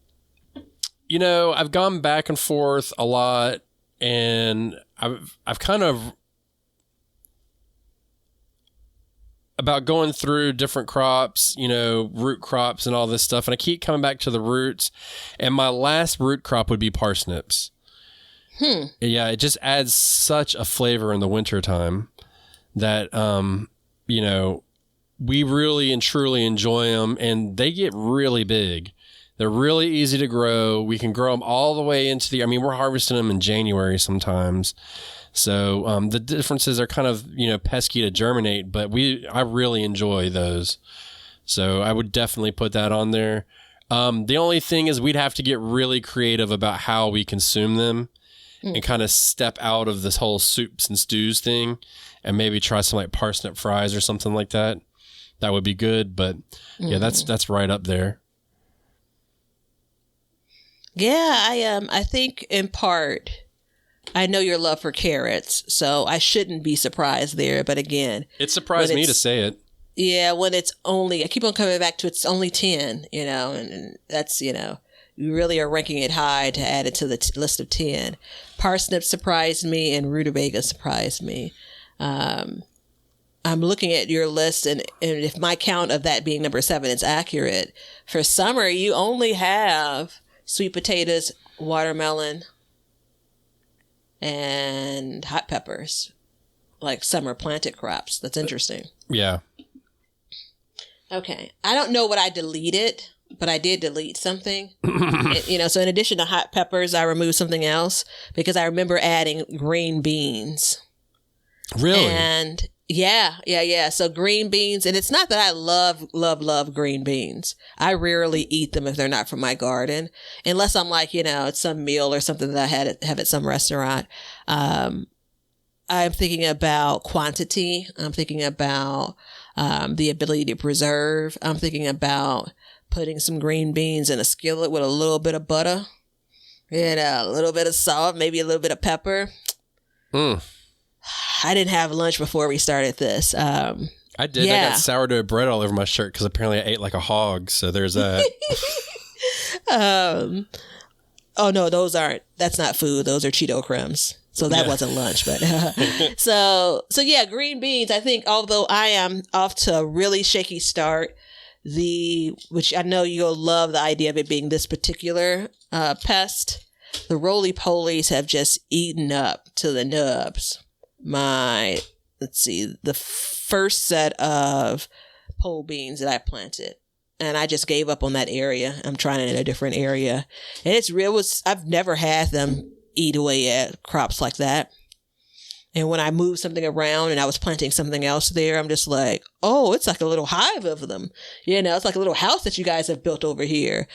gone back and forth a lot, and I've kind of about going through different crops, root crops and all this stuff. And I keep coming back to the roots. And my last root crop would be parsnips. Yeah, it just adds such a flavor in the wintertime that, we really and truly enjoy them. And they get really big. They're really easy to grow. We can grow them all the way into we're harvesting them in January sometimes. So the differences are kind of, pesky to germinate, but I really enjoy those. So I would definitely put that on there. The only thing is we'd have to get really creative about how we consume them and kind of step out of this whole soups and stews thing and maybe try some parsnip fries or something like that. That would be good. But yeah, that's right up there. Yeah, I think in part, I know your love for carrots, so I shouldn't be surprised there. But again, it surprised me to say it. Yeah, when it's only, I keep on coming back to it's only 10, and that's, you really are ranking it high to add it to the list of 10. Parsnip surprised me and rutabaga surprised me. I'm looking at your list, and if my count of that being number 7 is accurate, for summer, you only have sweet potatoes, watermelon, and hot peppers, summer planted crops. That's interesting. Yeah. Okay. I don't know what I deleted, but I did delete something. So in addition to hot peppers, I removed something else because I remember adding green beans. Really? And Yeah. So green beans, and it's not that I love green beans. I rarely eat them if they're not from my garden, unless I'm like, it's some meal or something that I have at some restaurant. I'm thinking about quantity. I'm thinking about the ability to preserve. I'm thinking about putting some green beans in a skillet with a little bit of butter and a little bit of salt, maybe a little bit of pepper. I didn't have lunch before we started this. I did. Yeah. I got sourdough bread all over my shirt because apparently I ate like a hog. So there's that. Oh no, that's not food. Those are Cheeto crumbs. So that wasn't lunch, but so yeah, green beans. I think although I am off to a really shaky start, which I know you'll love the idea of it being this particular pest. The roly-polies have just eaten up to the nubs the first set of pole beans that I planted. And I just gave up on that area. I'm trying it in a different area. And it's real. I've never had them eat away at crops like that. And when I moved something around and I was planting something else there, I'm just like, oh, it's like a little hive of them. It's like a little house that you guys have built over here.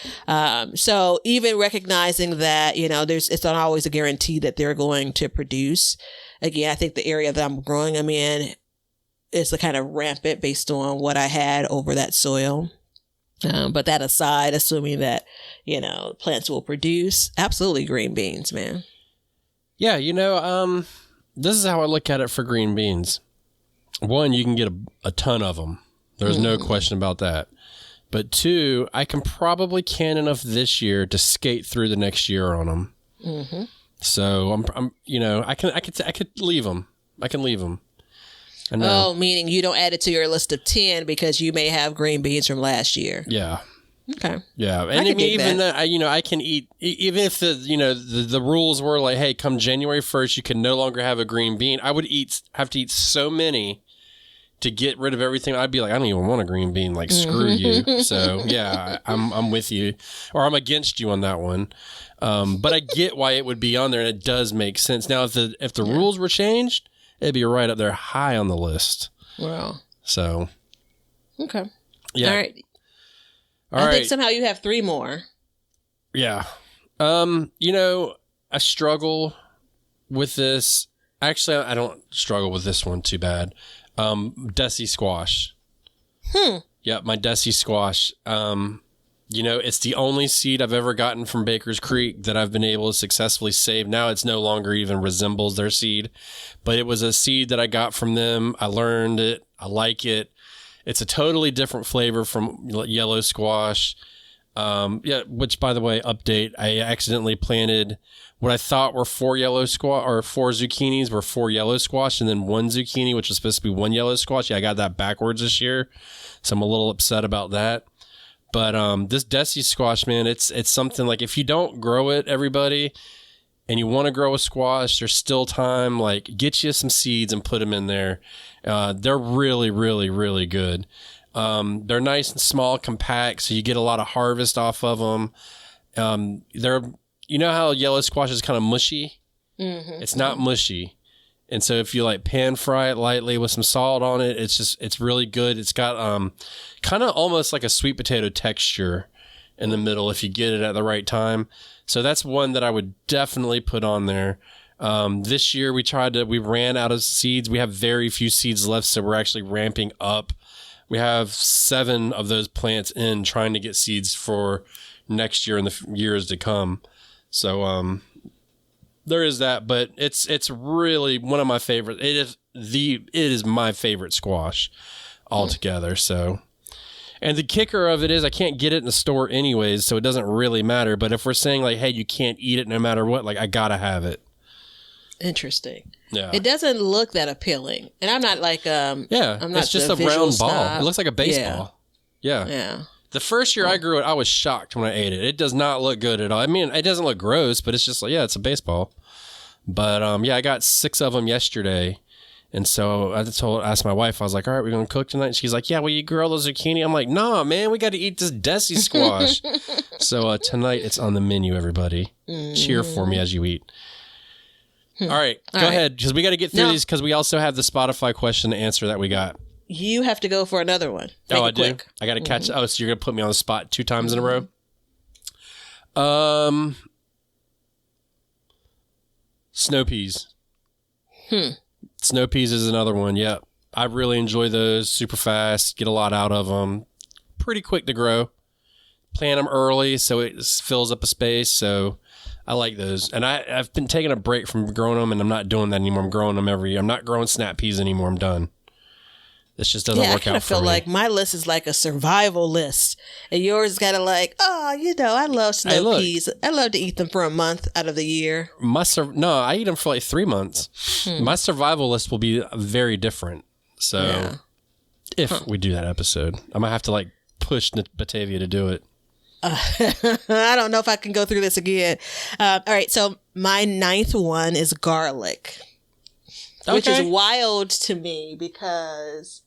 So even recognizing that, it's not always a guarantee that they're going to produce. Again, I think the area that I'm growing them in is the kind of rampant based on what I had over that soil. But that aside, assuming that, plants will produce, absolutely green beans, man. Yeah, this is how I look at it for green beans. One, you can get a ton of them. There's no question about that. But two, I can probably can enough this year to skate through the next year on them. Mm-hmm. So I could leave them. I can leave them. Oh, meaning you don't add it to your list of 10 because you may have green beans from last year. Yeah. Okay. Yeah, and even that, I can eat even if the rules were like, hey, come January 1st, you can no longer have a green bean. I would have to eat so many to get rid of everything. I'd be like, I don't even want a green bean. Like, screw you. So yeah, I'm with you, or I'm against you on that one. But I get why it would be on there, and it does make sense. Now, if the rules were changed, it'd be right up there, high on the list. Wow. So. Okay. Yeah. All right. I think somehow you have 3 more. Yeah. I struggle with this. Actually, I don't struggle with this one too bad. Desi squash. Yep, my Desi squash. It's the only seed I've ever gotten from Baker's Creek that I've been able to successfully save. Now it's no longer even resembles their seed, but it was a seed that I got from them. I learned it. I like it. It's a totally different flavor from yellow squash. Which, by the way, update, I accidentally planted what I thought were 4 yellow squash, or 4 zucchinis were 4 yellow squash, and then 1 zucchini, which was supposed to be 1 yellow squash. Yeah, I got that backwards this year, so I'm a little upset about that. But this Desi squash, man, it's something like, if you don't grow it, everybody, and you want to grow a squash, there's still time. Like, get you some seeds and put them in there. They're really, really, really good. They're nice and small, compact, so you get a lot of harvest off of them. You know how yellow squash is kind of mushy? Mm-hmm. It's not mushy. And so if you like pan fry it lightly with some salt on it, it's really good. It's got kind of almost like a sweet potato texture in the middle if you get it at the right time. So that's one that I would definitely put on there. This year we ran out of seeds. We have very few seeds left, so we're actually ramping up. We have 7 of those plants in, trying to get seeds for next year and the years to come. So there is that, but it's really one of my favorite. It is my favorite squash altogether. So, and the kicker of it is I can't get it in the store anyways, so it doesn't really matter. But if we're saying like, hey, you can't eat it no matter what, like, I gotta have it. Interesting. Yeah. It doesn't look that appealing, and I'm not like I'm not, it's just a round ball. It looks like a baseball. Yeah. The first year I grew it, I was shocked when I ate it. It does not look good at all. I mean, it doesn't look gross, but it's just like, yeah, it's a baseball. But I got 6 of them yesterday. And so I asked my wife, I was like, all right, we're going to cook tonight. And she's like, yeah, will you grill those zucchini? I'm like, nah, man, we got to eat this Desi squash. So tonight it's on the menu, everybody. Cheer for me as you eat. All right, go ahead, because we got to get through these, because we also have the Spotify question to answer that we got. You have to go for another one. I do? I got to catch... Oh, so you're going to put me on the spot 2 times in a row? Snow peas. Snow peas is another one, yep. I really enjoy those. Super fast, get a lot out of them. Pretty quick to grow. Plant them early so it fills up a space, so... I like those. And I've been taking a break from growing them, and I'm not doing that anymore. I'm growing them I'm not growing snap peas anymore. I'm done. This just doesn't work out for me. I feel like my list is like a survival list. And yours is kind of like, I love snow peas. I love to eat them for a month out of the year. I eat them for like 3 months. My survival list will be very different. So if we do that episode, I'm going to have to like push Batavia to do it. I don't know if I can go through this again. All right, so my 9th one is garlic, which is wild to me because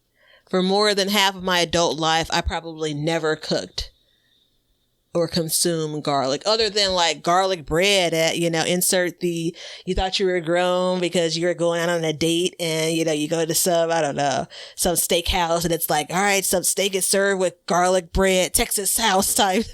for more than half of my adult life, I probably never cooked or consume garlic other than like garlic bread at, insert you thought you were grown because you were going out on a date and, you go to some steakhouse and it's like, all right, some steak is served with garlic bread, Texas house type,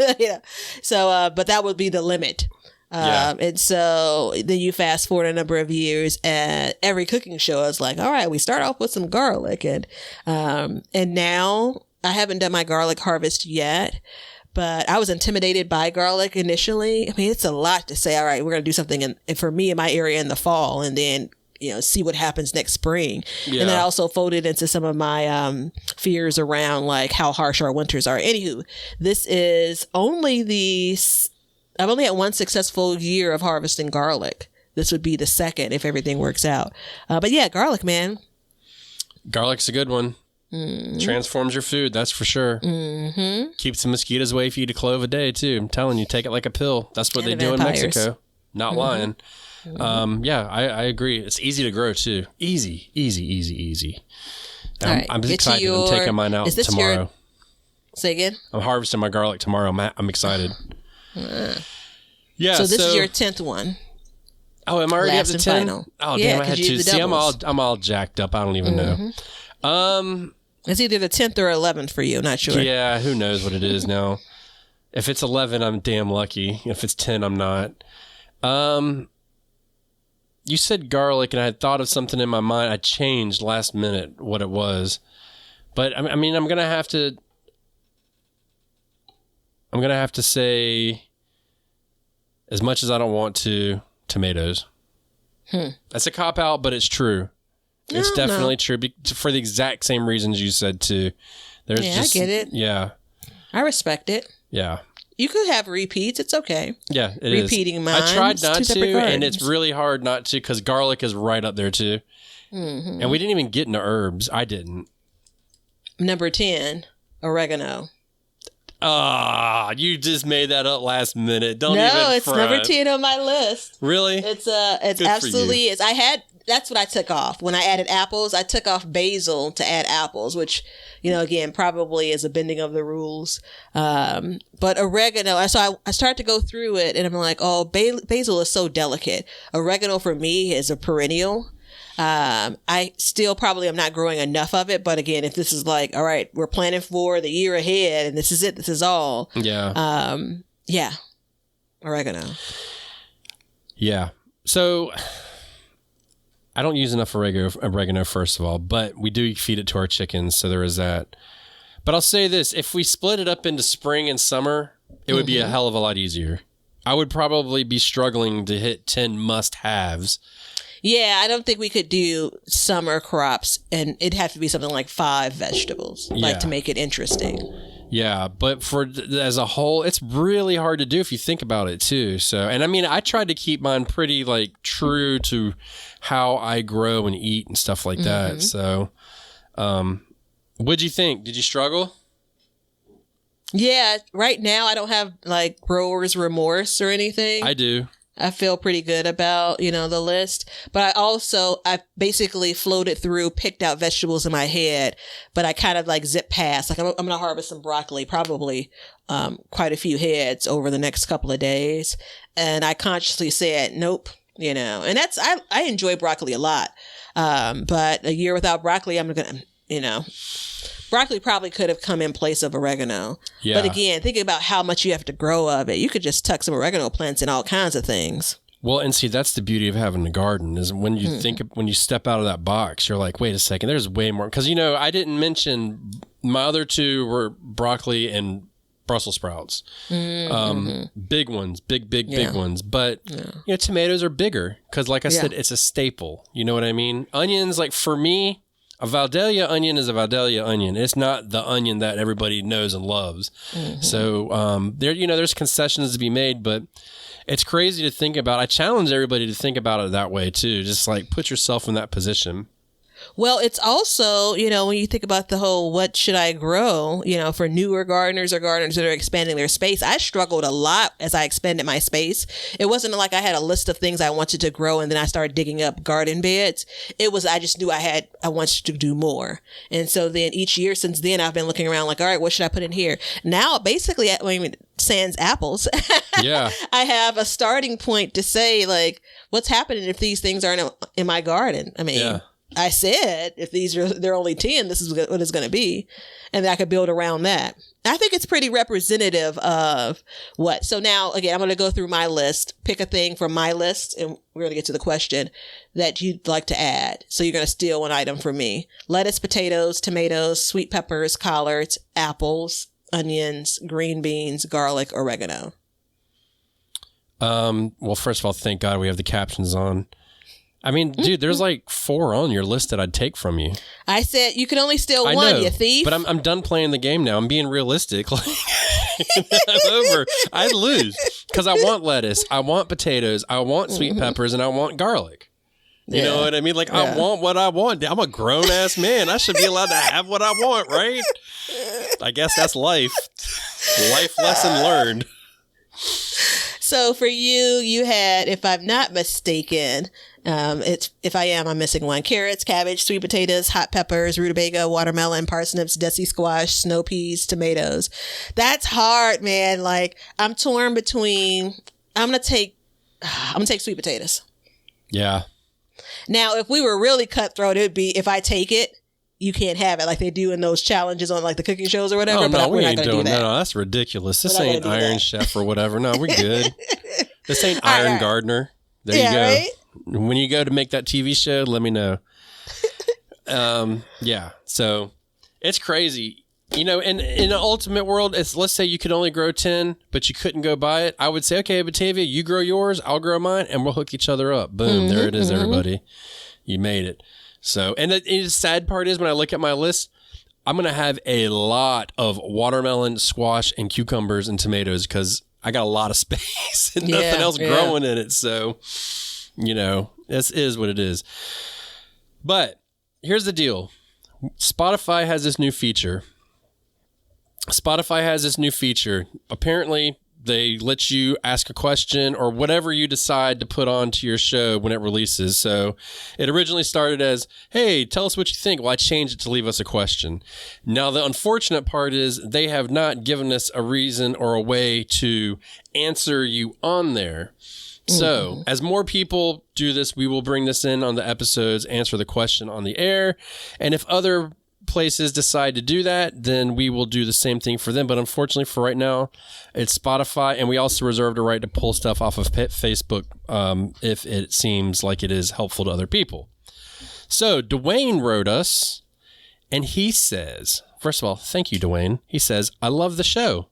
So, but that would be the limit. And so then you fast forward a number of years and every cooking show is like, all right, we start off with some garlic and now I haven't done my garlic harvest yet. But I was intimidated by garlic initially. I mean, it's a lot to say, all right, we're going to do something for me in my area in the fall and then, see what happens next spring. Yeah. And then I also folded into some of my fears around like how harsh our winters are. Anywho, this is I've only had one successful year of harvesting garlic. This would be the second if everything works out. But yeah, garlic, man. Garlic's a good one. Transforms your food, that's for sure. Keeps the mosquitoes away if you eat a clove a day too. I'm telling you, take it like a pill. That's what they do in Mexico. Not lying. I agree. It's easy to grow too. Easy. I'm excited. I'm taking mine out tomorrow. Say again? I'm harvesting my garlic tomorrow. I'm excited. So this is your 10th one. Oh, am I already up to 10? Final. Oh, damn, I had to. See, I'm all jacked up. I don't even know. It's either the 10th or 11th for you. Not sure. Yeah, who knows what it is now. If it's 11, I'm damn lucky. If it's 10, I'm not. You said garlic, and I had thought of something in my mind. I changed last minute what it was. But, I mean, I'm going to have to say, as much as I don't want to, tomatoes. That's a cop-out, but it's true. It's definitely true for the exact same reasons you said too. I get it. Yeah. I respect it. Yeah. You could have repeats. It's okay. Yeah, it is. Repeating mine. I tried not to, and it's really hard not to because garlic is right up there too. And we didn't even get into herbs. I didn't. Number 10, oregano. You just made that up last minute. Don't even No, it's number 10 on my list. Really? It's absolutely is. That's what I took off. When I added apples, I took off basil to add apples, which, again, probably is a bending of the rules. But oregano, so I started to go through it and I'm like, basil is so delicate. Oregano for me is a perennial. I still probably am not growing enough of it. But again, if this is like, all right, we're planning for the year ahead and this is it, this is all. Yeah. Oregano. Yeah. So I don't use enough oregano, first of all, but we do feed it to our chickens. So there is that. But I'll say this, if we split it up into spring and summer, it would be a hell of a lot easier. I would probably be struggling to hit 10 must-haves. Yeah, I don't think we could do summer crops, and it'd have to be something like 5 vegetables, to make it interesting. Yeah, but as a whole, it's really hard to do if you think about it too. So, and I mean, I tried to keep mine pretty true to how I grow and eat and stuff like that. So, what'd you think? Did you struggle? Yeah, right now I don't have grower's remorse or anything. I do. I feel pretty good about, the list. But I basically floated through, picked out vegetables in my head, but I kind of zip past. I'm going to harvest some broccoli, probably quite a few heads over the next couple of days. And I consciously said, nope, you know, and that's, I enjoy broccoli a lot. But a year without broccoli, I'm going to, you know, broccoli probably could have come in place of oregano. Yeah. But again, thinking about how much you have to grow of it, you could just tuck some oregano plants in all kinds of things. Well, and see, that's the beauty of having a garden is when you when you step out of that box, you're like, wait a second, there's way more. Because, you know, I didn't mention my other two were broccoli and Brussels sprouts. Big ones, big ones. But, you know, tomatoes are bigger because, like I said, it's a staple. You know what I mean? Onions, like for me, a Vidalia onion is a Vidalia onion. It's not the onion that everybody knows and loves. So there, you know, there's concessions to be made, but it's crazy to think about. I challenge everybody to think about it that way too. Just like put yourself in that position. Well, it's also, you know, when you think about the whole, what should I grow, you know, for newer gardeners or gardeners that are expanding their space, I struggled a lot as I expanded my space. It wasn't like I had a list of things I wanted to grow and then I started digging up garden beds. It was, I just knew I wanted to do more. And so then each year since then, I've been looking around like, all right, what should I put in here? Now, basically, I mean, sans apples. Yeah. I have a starting point to say, like, what's happening if these things aren't in my garden? I mean, I said, if they're only 10, this is what it's going to be. And I could build around that. I think it's pretty representative of what. So now, again, I'm going to go through my list, pick a thing from my list, and we're going to get to the question that you'd like to add. So you're going to steal one item from me. Lettuce, potatoes, tomatoes, sweet peppers, collards, apples, onions, green beans, garlic, oregano. Well, first of all, thank God we have the captions on. I mean, dude, there's like 4 on your list that I'd take from you. I said you can only steal I one, know, you thief. But I'm done playing the game now. I'm being realistic. Like, I'm over. I'd lose because I want lettuce, I want potatoes, I want sweet peppers, and I want garlic. You know what I mean? Like, I want what I want. I'm a grown ass man. I should be allowed to have what I want, right? I guess that's life. Life lesson learned. So for you had, if I'm not mistaken, if I am, I'm missing one. Carrots, cabbage, sweet potatoes, hot peppers, rutabaga, watermelon, parsnips, desi squash, snow peas, tomatoes. That's hard, man. Like, I'm torn between, I'm gonna take sweet potatoes. Yeah. Now, if we were really cutthroat, it would be, if I take it, you can't have it, like they do in those challenges on like the cooking shows or whatever. Oh, no, but we we're ain't not gonna doing do that. No, that's ridiculous. This ain't Iron Chef or whatever. No, we're good. This ain't All Iron right. Gardener. There you go. Right? When you go to make that TV show, let me know. Yeah. So it's crazy. You know, in the ultimate world, it's, let's say you could only grow 10, but you couldn't go buy it. I would say, okay, Batavia, you grow yours, I'll grow mine, and we'll hook each other up. Boom. There it is, everybody. You made it. So, and the sad part is when I look at my list, I'm going to have a lot of watermelon, squash, and cucumbers and tomatoes because I got a lot of space and nothing else growing in it. So, you know, this is what it is. But here's the deal. Spotify has this new feature. Apparently, they let you ask a question or whatever you decide to put onto your show when it releases. So it originally started as, hey, tell us what you think. Well, I changed it to leave us a question. Now, the unfortunate part is they have not given us a reason or a way to answer you on there. So as more people do this, we will bring this in on the episodes, answer the question on the air. And if other places decide to do that, then we will do the same thing for them. But unfortunately for right now, it's Spotify, and we also reserve the right to pull stuff off of Facebook if it seems like it is helpful to other people. So Dwayne wrote us, and he says, first of all, thank you, Dwayne. He says, I love the show.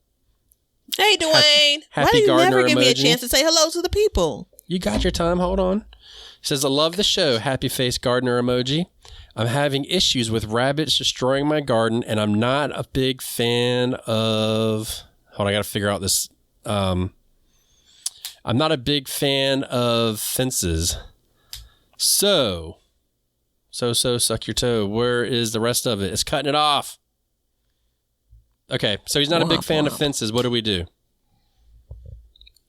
Hey, Dwayne. Happy Why do you gardener never give me a emoji. chance to say hello to the people? You got your time. Hold on. He says, I love the show. Happy face gardener emoji. I'm having issues with rabbits destroying my garden, and I'm not a big fan of... Hold on, I got to figure out this. I'm not a big fan of fences. So, suck your toe. Where is the rest of it? It's cutting it off. Okay, so he's not a big fan of fences. What do we do?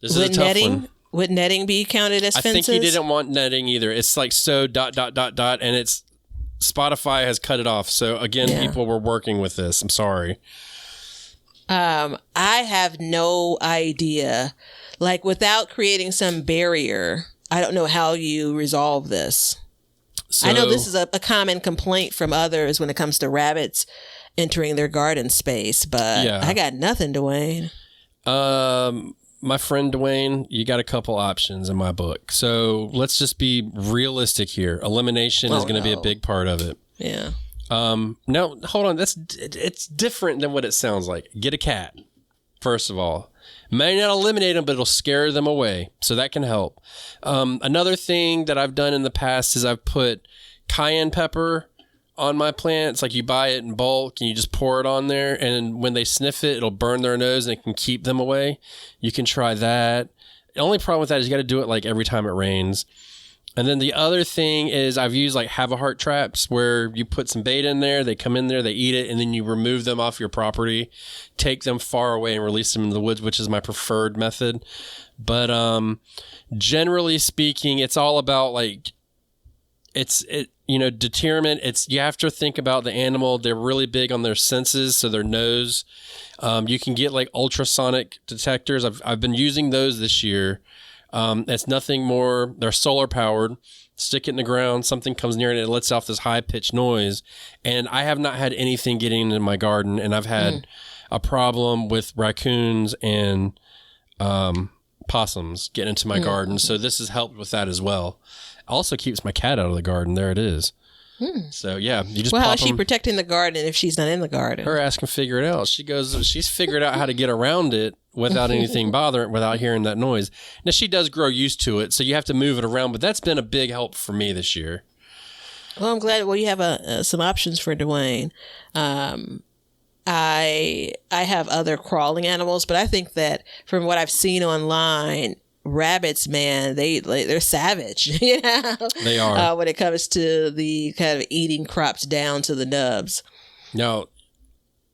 This is a tough one. Would netting be counted as fences? I think he didn't want netting either. It's like and it's Spotify has cut it off. So again, people were working with this. I'm sorry. I have no idea. Like, without creating some barrier, I don't know how you resolve this. So, I know this is a common complaint from others when it comes to rabbits entering their garden space, but I got nothing, Dwayne. My friend Dwayne, you got a couple options in my book. So let's just be realistic here. Elimination is going to be a big part of it. Yeah. No, hold on. It's different than what it sounds like. Get a cat, first of all. May not eliminate them, but it'll scare them away. So that can help. Another thing that I've done in the past is I've put cayenne pepper on my plants. Like you buy it in bulk and you just pour it on there. And when they sniff it, it'll burn their nose and it can keep them away. You can try that. The only problem with that is you got to do it like every time it rains. And then the other thing is I've used like have-a-heart traps where you put some bait in there, they come in there, they eat it, and then you remove them off your property, take them far away and release them in the woods, which is my preferred method. But generally speaking, it's all about like deterrent. You have to think about the animal. They're really big on their senses, so their nose. You can get like ultrasonic detectors. I've been using those this year. It's nothing more. They're solar powered. Stick it in the ground. Something comes near it and it lets off this high pitched noise. And I have not had anything getting into my garden. And I've had a problem with raccoons and possums getting into my garden. So this has helped with that as well. Also keeps my cat out of the garden. There it is. So yeah, you just how is she protecting the garden if she's not in the garden? Her ass can figure it out. She's figured out how to get around it without anything bothering, without hearing that noise. Now she does grow used to it, so you have to move it around. But that's been a big help for me this year. Well, I'm glad. Well, you have some options for Dwayne. I have other crawling animals, but I think that from what I've seen online, rabbits, man, they're savage. You know, they are when it comes to the kind of eating crops down to the nubs. Now,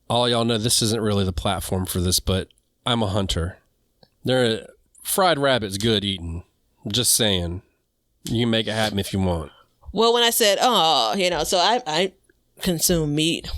all y'all know this isn't really the platform for this, but I'm a hunter. Fried rabbit's good eating. Just saying, you can make it happen if you want. Well, when I said, so I consume meat.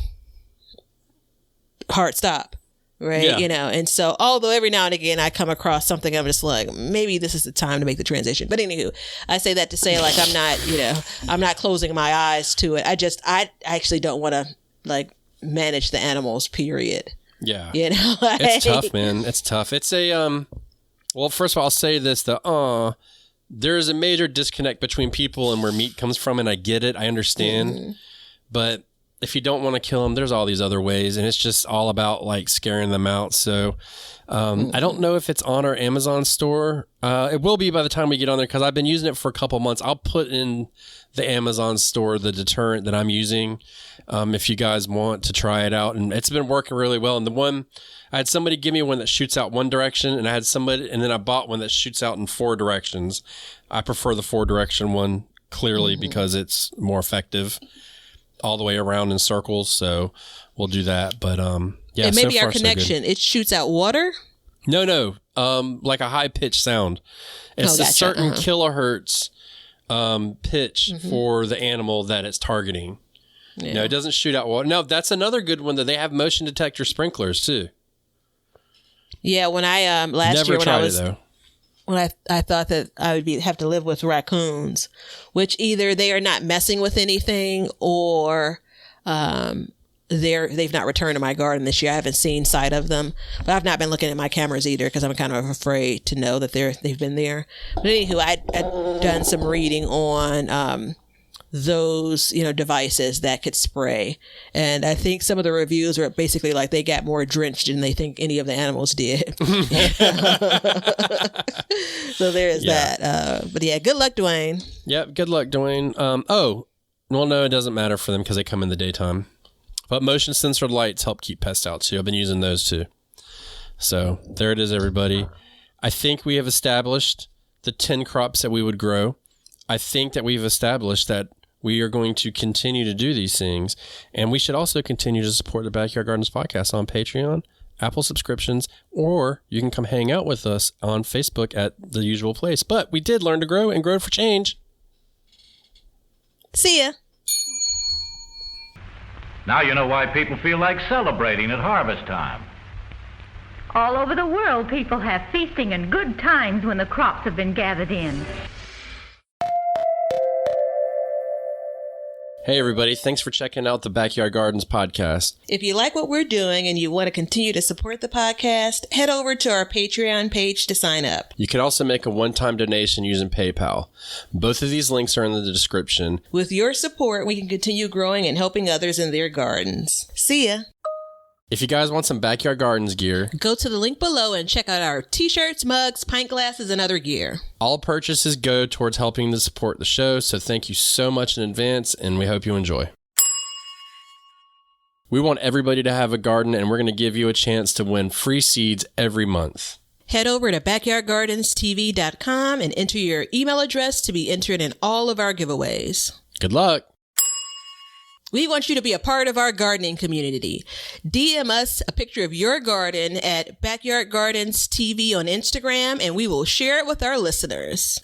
Heart stop. Right. Yeah. And so although every now and again I come across something, I'm just like, maybe this is the time to make the transition. But anywho, I say that to say like, I'm not closing my eyes to it. I actually don't want to like manage the animals, period. Yeah. It's tough, man. It's tough. It's well, first of all, I'll say this, there is a major disconnect between people and where meat comes from. And I get it. I understand. But if you don't want to kill them, there's all these other ways, and it's just all about like scaring them out. So I don't know if it's on our Amazon store. It will be by the time we get on there because I've been using it for a couple months. I'll put in the Amazon store the deterrent that I'm using if you guys want to try it out. And it's been working really well. And I had somebody give me one that shoots out one direction, and then I bought one that shoots out in 4 directions. I prefer the 4-direction one clearly because it's more effective all the way around in circles, so we'll do that. But yeah, and maybe so far, our connection, it shoots out water. No, like a high pitched sound. It's a certain kilohertz pitch for the animal that it's targeting. Yeah. No, it doesn't shoot out water. No, that's another good one that they have motion detector sprinklers too. Yeah, when I last year when I was when I thought that I would have to live with raccoons, which either they are not messing with anything or they've not returned to my garden this year. I haven't seen sight of them, but I've not been looking at my cameras either because I'm kind of afraid to know that they've been there. But anywho, I'd done some reading on those devices that could spray, and I think some of the reviews are basically like they got more drenched than they think any of the animals did. So there is that. But yeah, good luck, Dwayne. Yep, good luck, Dwayne. Well, no, it doesn't matter for them because they come in the daytime. But motion sensor lights help keep pests out too. I've been using those too. So there it is, everybody. I think we have established the 10 crops that we would grow. I think that we've established that we are going to continue to do these things. And we should also continue to support the Backyard Gardens podcast on Patreon, Apple subscriptions, or you can come hang out with us on Facebook at the usual place. But we did learn to grow and grow for change. See ya. Now you know why people feel like celebrating at harvest time. All over the world, people have feasting and good times when the crops have been gathered in. Hey, everybody. Thanks for checking out the Backyard Gardens podcast. If you like what we're doing and you want to continue to support the podcast, head over to our Patreon page to sign up. You can also make a one-time donation using PayPal. Both of these links are in the description. With your support, we can continue growing and helping others in their gardens. See ya. If you guys want some Backyard Gardens gear, go to the link below and check out our t-shirts, mugs, pint glasses, and other gear. All purchases go towards helping to support the show, so thank you so much in advance, and we hope you enjoy. We want everybody to have a garden, and we're going to give you a chance to win free seeds every month. Head over to backyardgardenstv.com and enter your email address to be entered in all of our giveaways. Good luck! We want you to be a part of our gardening community. DM us a picture of your garden at Backyard Gardens TV on Instagram, and we will share it with our listeners.